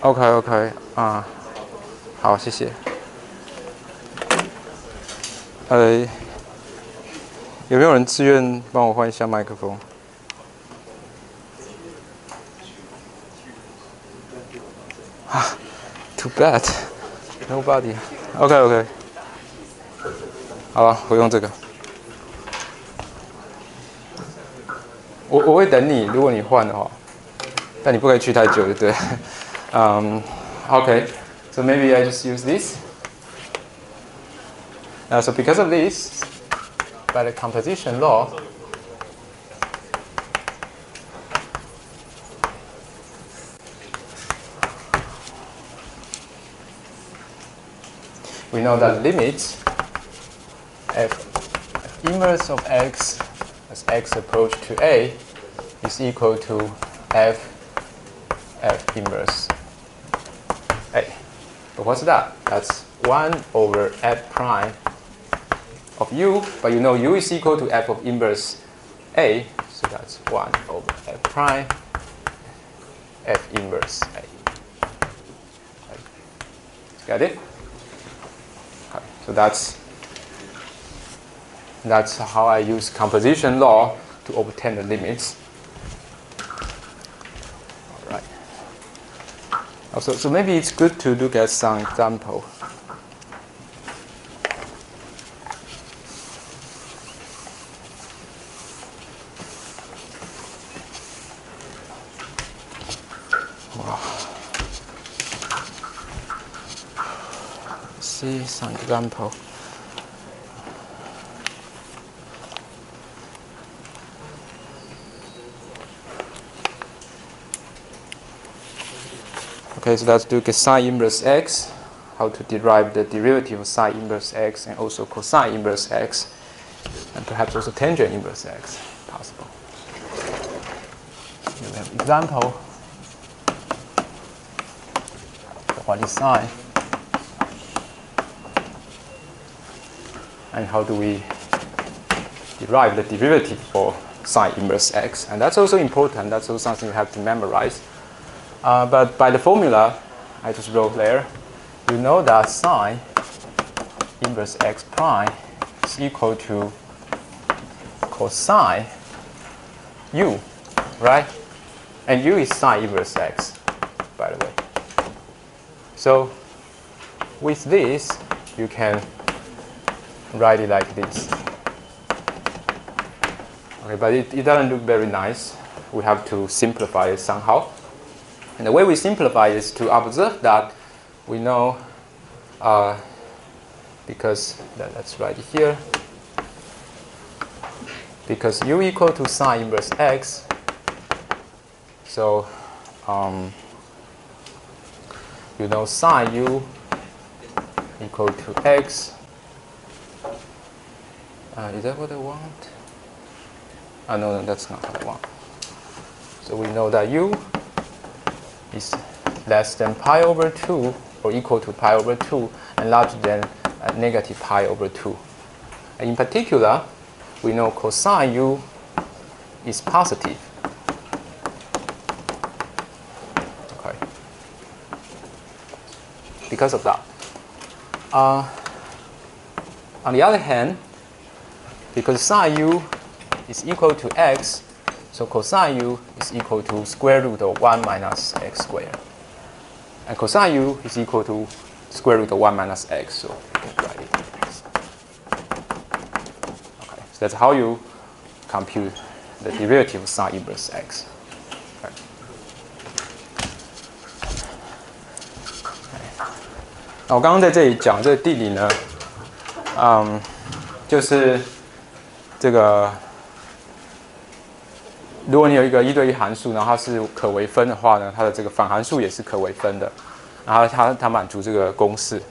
OK 啊，好，谢谢。有没有人自愿帮我换一下麦克风？Too bad, nobody. OK。好了，我用这个。我会等你，如果你换的话，但你不可以去太久，对不对？Okay, so maybe I just use this. So because of this, by the composition law, we know that limit F inverse of X as X approach to A is equal to F inverse A. But what's that? That's 1 over F prime of U, but you know U is equal to F of inverse A, so that's 1 over F prime F inverse A. Got it? Okay, so that's how I use composition law to obtain the limits. All right. So maybe it's good to look at some example. Wow. Let's see some example. Okay, so let's look at sine inverse x, how to derive the derivative of sine inverse x and also cosine inverse x, and perhaps also tangent inverse x, possible. We have example. What is sine? And how do we derive the derivative for sine inverse x? And that's also important. That's also something you have to memorize. But by the formula I just wrote there, you know that sine inverse x prime is equal to cosine u, right? And u is sine inverse x, by the way. So with this, you can write it like this. Okay, but it doesn't look very nice. We have to simplify it somehow. And the way we simplify is to observe that we know, because let's write it here, because u equal to sine inverse x, So you know sine u equal to x. Is that what I want? No, that's not what I want. So we know that u is less than pi over 2 or equal to pi over 2 and larger than negative pi over 2. And in particular, we know cosine u is positive. Okay. Because of that. On the other hand, because sine u is equal to x, so cosine u is equal to square root of 1 minus x squared. And cosine u is equal to square root of 1 minus x, so you can write it. Okay, so that's how you compute the derivative of sine inverse x. Okay.那我刚刚在这里讲这个定理呢，就是这个，如果你有一个1对1函数，然后它是可微分的话呢，它的这个反函数也是可微分的，然后它满足这个公式，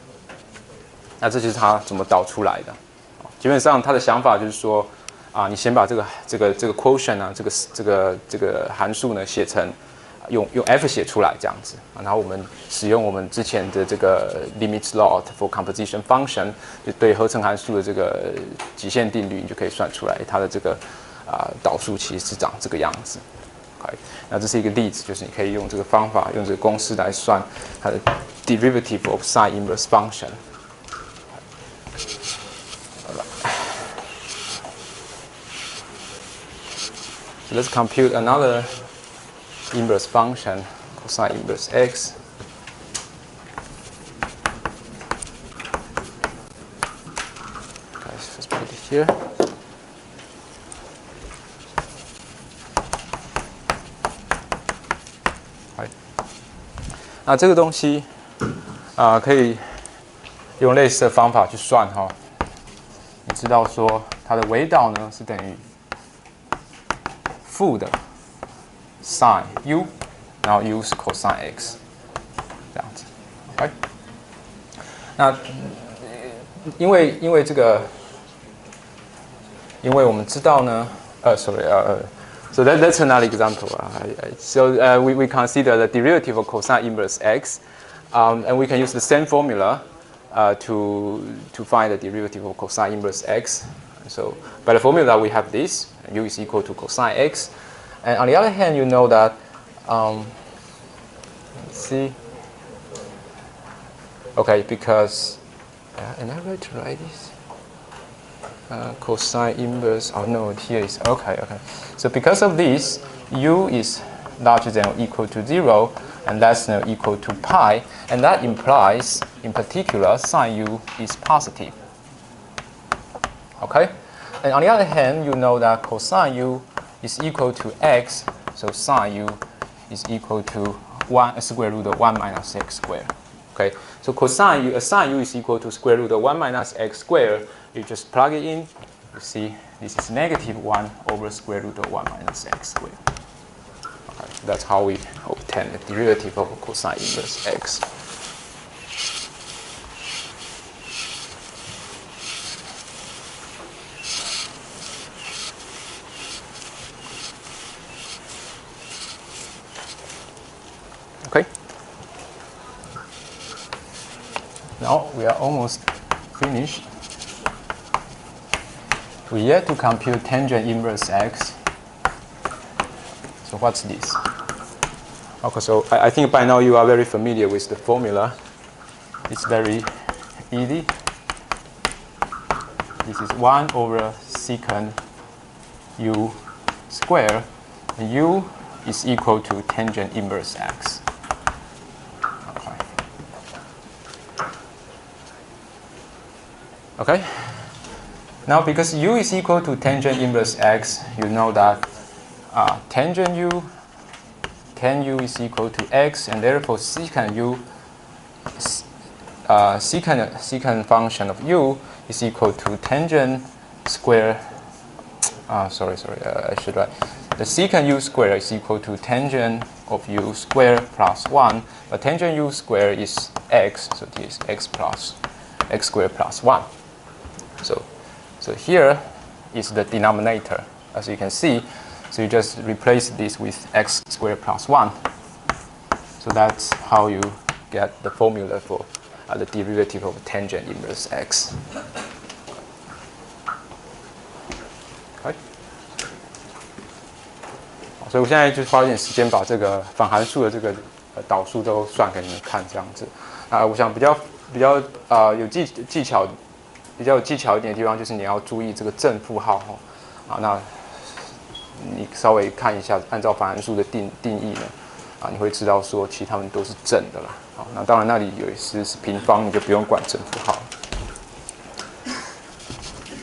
那这就是它怎么导出来的。基本上它的想法就是说，你先把这个 quotient 啊，这个函数呢写成用 f 写出来这样子，然后我们使用我们之前的这个 limit law for composition function， 就对合成函数的这个极限定律，你就可以算出来它的这个导数其实是长这个样子。Okay， 那这是一个例子，就是你可以用这个方法，用这个公式来算它的 derivative of sine inverse function。So let's compute another inverse function, cosine inverse x. Okay, let's just put it here. Right. 那这个东西可以用类似的方法去算哈。你知道说它的微导呢是等于负的 sin u， 然后 u 是 cosine x， 这样子。OK， 那因为这个，因为我们知道呢，so that's another example. So we consider the derivative of cosine inverse x, and we can use the same formula to find the derivative of cosine inverse x. So by the formula we have this, u is equal to cosine x. And on the other hand, you know that, let's see. Okay, because, am I right to write this? Cosine inverse, oh no, here is, okay. So because of this, u is larger than or equal to 0 and less than or equal to pi, and that implies, in particular, sine u is positive. Okay? And on the other hand, you know that cosine u is equal to x, so sine u is equal to square root of 1 minus x squared. Okay, so sine u is equal to square root of 1 minus x squared. You just plug it in. You see, this is negative 1 over square root of 1 minus x squared. Okay, that's how we obtain the derivative of cosine inverse x. Okay. Now we are almost finished. We yet to compute tangent inverse x. So what's this? Okay, so I think by now you are very familiar with the formula. It's very easy. This is 1 over secant u squared. And u is equal to tangent inverse x. Okay. Now, because u is equal to tangent inverse x, you know that tan u is equal to x, and therefore secant u, secant function of u is equal to tangent square. I should write the secant u squared is equal to tangent of u squared plus 1, but tangent u squared is x, so this is x squared plus 1. So here is the denominator, as you can see. So you just replace this with x squared plus 1. So that's how you get the formula for the derivative of tangent inverse x. Okay. 所以我现在就花一点时间把这个反函数的这个导数都算给你们看，这样子。我想比较有技巧一点的地方，就是你要注意这个正负号那你稍微看一下，按照反函数的定义呢，你会知道说其实它们都是正的啦。好，那当然那里有时是平方，你就不用管正负号。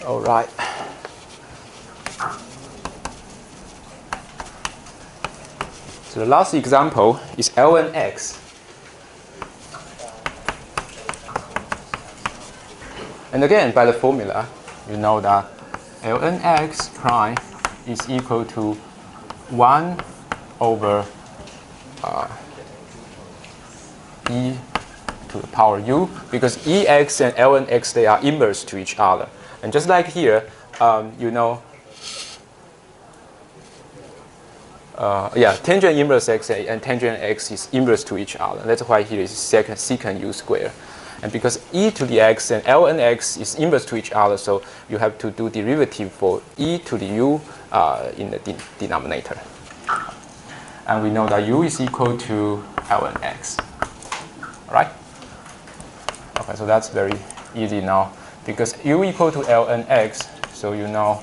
All right. So the last example is ln x. And again, by the formula, you know that ln x prime is equal to 1 over e to the power u, because ex and ln x, they are inverse to each other. And just like here, you know, tangent inverse x and tangent x is inverse to each other. That's why here is secant u squared. And because e to the x and ln x is inverse to each other, so you have to do derivative for e to the u in the denominator. And we know that u is equal to ln x. All right? Okay, so that's very easy now. Because u equal to ln x, so you know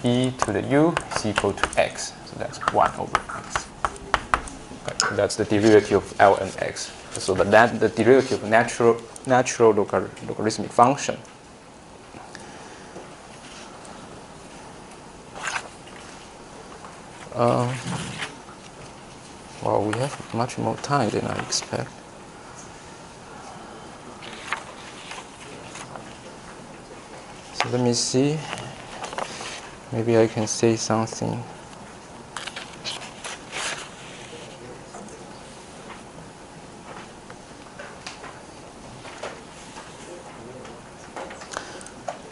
e to the u is equal to x. So that's 1 over x. Okay, so that's the derivative of ln x. So the derivative of natural logarithmic function. Well, we have much more time than I expect. So let me see. Maybe I can say something.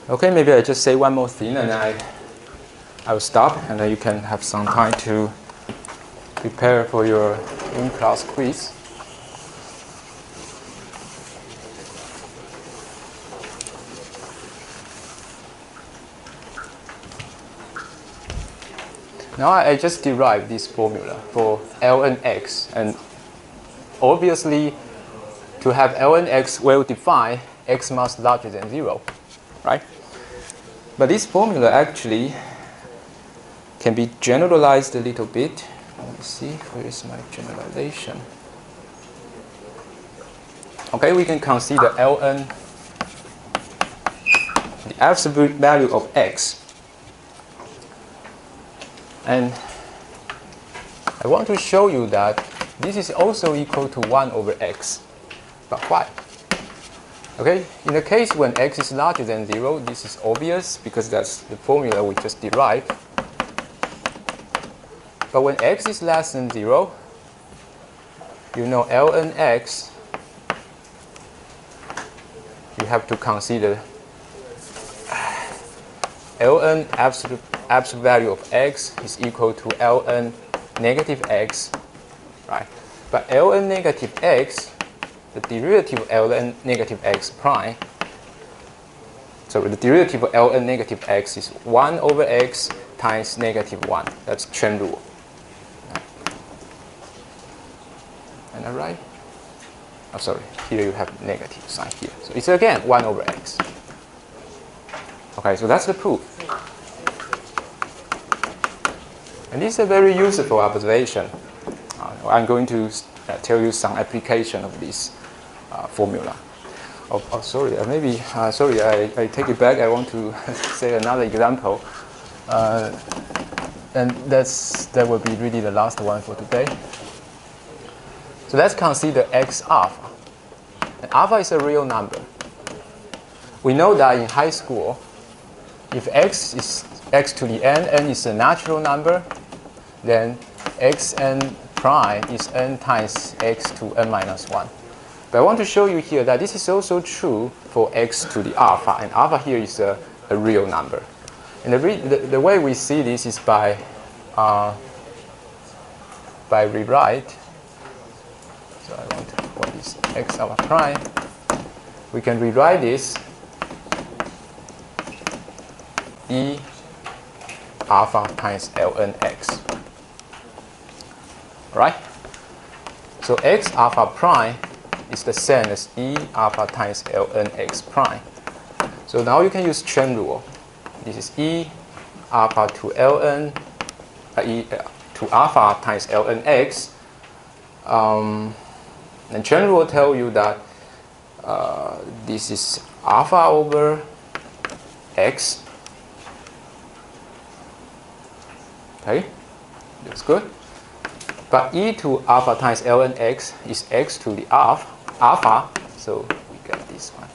Okay, maybe I just say one more thing and I will stop, and then you can have some time to prepare for your in-class quiz. Now I just derived this formula for ln x, and obviously to have ln x well defined, x must larger than 0, right? But this formula actually can be generalized a little bit. Let me see, where is my generalization? Okay, we can consider ln, the absolute value of x. And I want to show you that this is also equal to 1 over x. But why? Okay, in the case when x is larger than 0, this is obvious because that's the formula we just derived. But when x is less than 0, you know ln x, you have to consider ln absolute value of x is equal to ln negative x, right? But ln negative x, the derivative of ln negative x prime, so the derivative of ln negative x is 1 over x times negative 1. That's chain rule. Am I right? Oh, sorry, here you have negative sign here. So it's again 1 over x. Okay, so that's the proof. And this is a very useful observation. I'm going to tell you some application of this formula. Sorry, sorry, I take it back. I want to say another example. And that will be really the last one for today. So let's consider x alpha. And alpha is a real number. We know that in high school, if x is x to the n is a natural number, then xn prime is n times x to n minus 1. But I want to show you here that this is also true for x to the alpha, and alpha here is a real number. And the way we see this is by rewrite. So I want what is x alpha prime. We can rewrite this e alpha times ln x. Right? So x alpha prime is the same as e alpha times ln x prime. So now you can use chain rule. This is e alpha to ln to alpha times ln x. And chain rule tell you that this is alpha over x. Okay, that's good. But e to alpha times ln x is x to the alpha, so we get this one.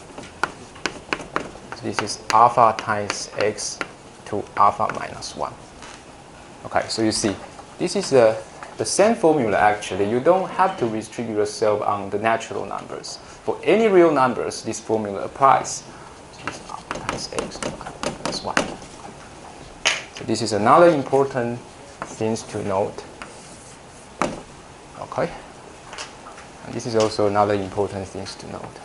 So this is alpha times x to alpha minus 1. Okay, so you see, this is the same formula actually. You don't have to restrict yourself on the natural numbers. For any real numbers, this formula applies. So this is alpha times x to alpha minus 1. So this is another important thing to note. Okay, and this is also another important thing to note.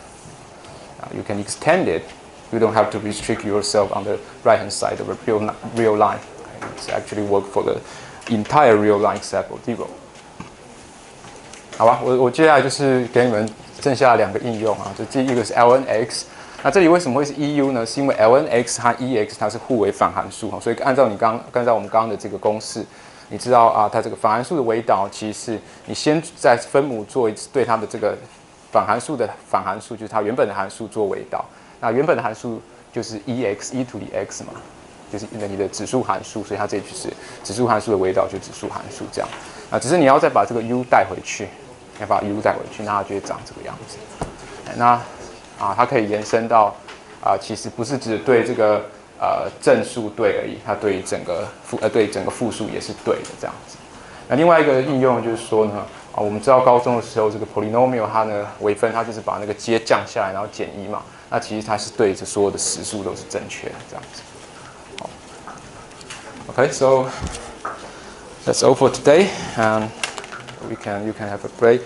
You can extend it. You don't have to restrict yourself on the right-hand side of a real line. Okay? It's actually work for the entire real line except for 0.好吧，我接下来就是给你们剩下2个应用啊，就第一个是 ln(x)。那这里为什么会是 EU 呢？是因为 ln(x) 和 EX 它是互为反函数，所以按照我们刚刚的这个公式。你知道啊，它这个反函数的微导，其实是你先在分母做一次对它的这个反函数的反函数，就是它原本的函数做微导。那原本的函数就是 e(x) e to the x 嘛，就是你的指数函数，所以它这里就是指数函数的微导，就指数函数这样。啊，只是你要再把这个 u 带回去，要把 u 带回去，那它就会长这个样子。那它可以延伸到其实不是只对这个。正数对而已，它对整个复数也是对的这样子。那另外一个应用就是说呢，我们知道高中的时候这个 polynomial 它呢微分它就是把那个阶降下来，然后减1嘛。那其实它是对着所有的实数都是正确的这样子。Okay, so that's all for today, and you can have a break.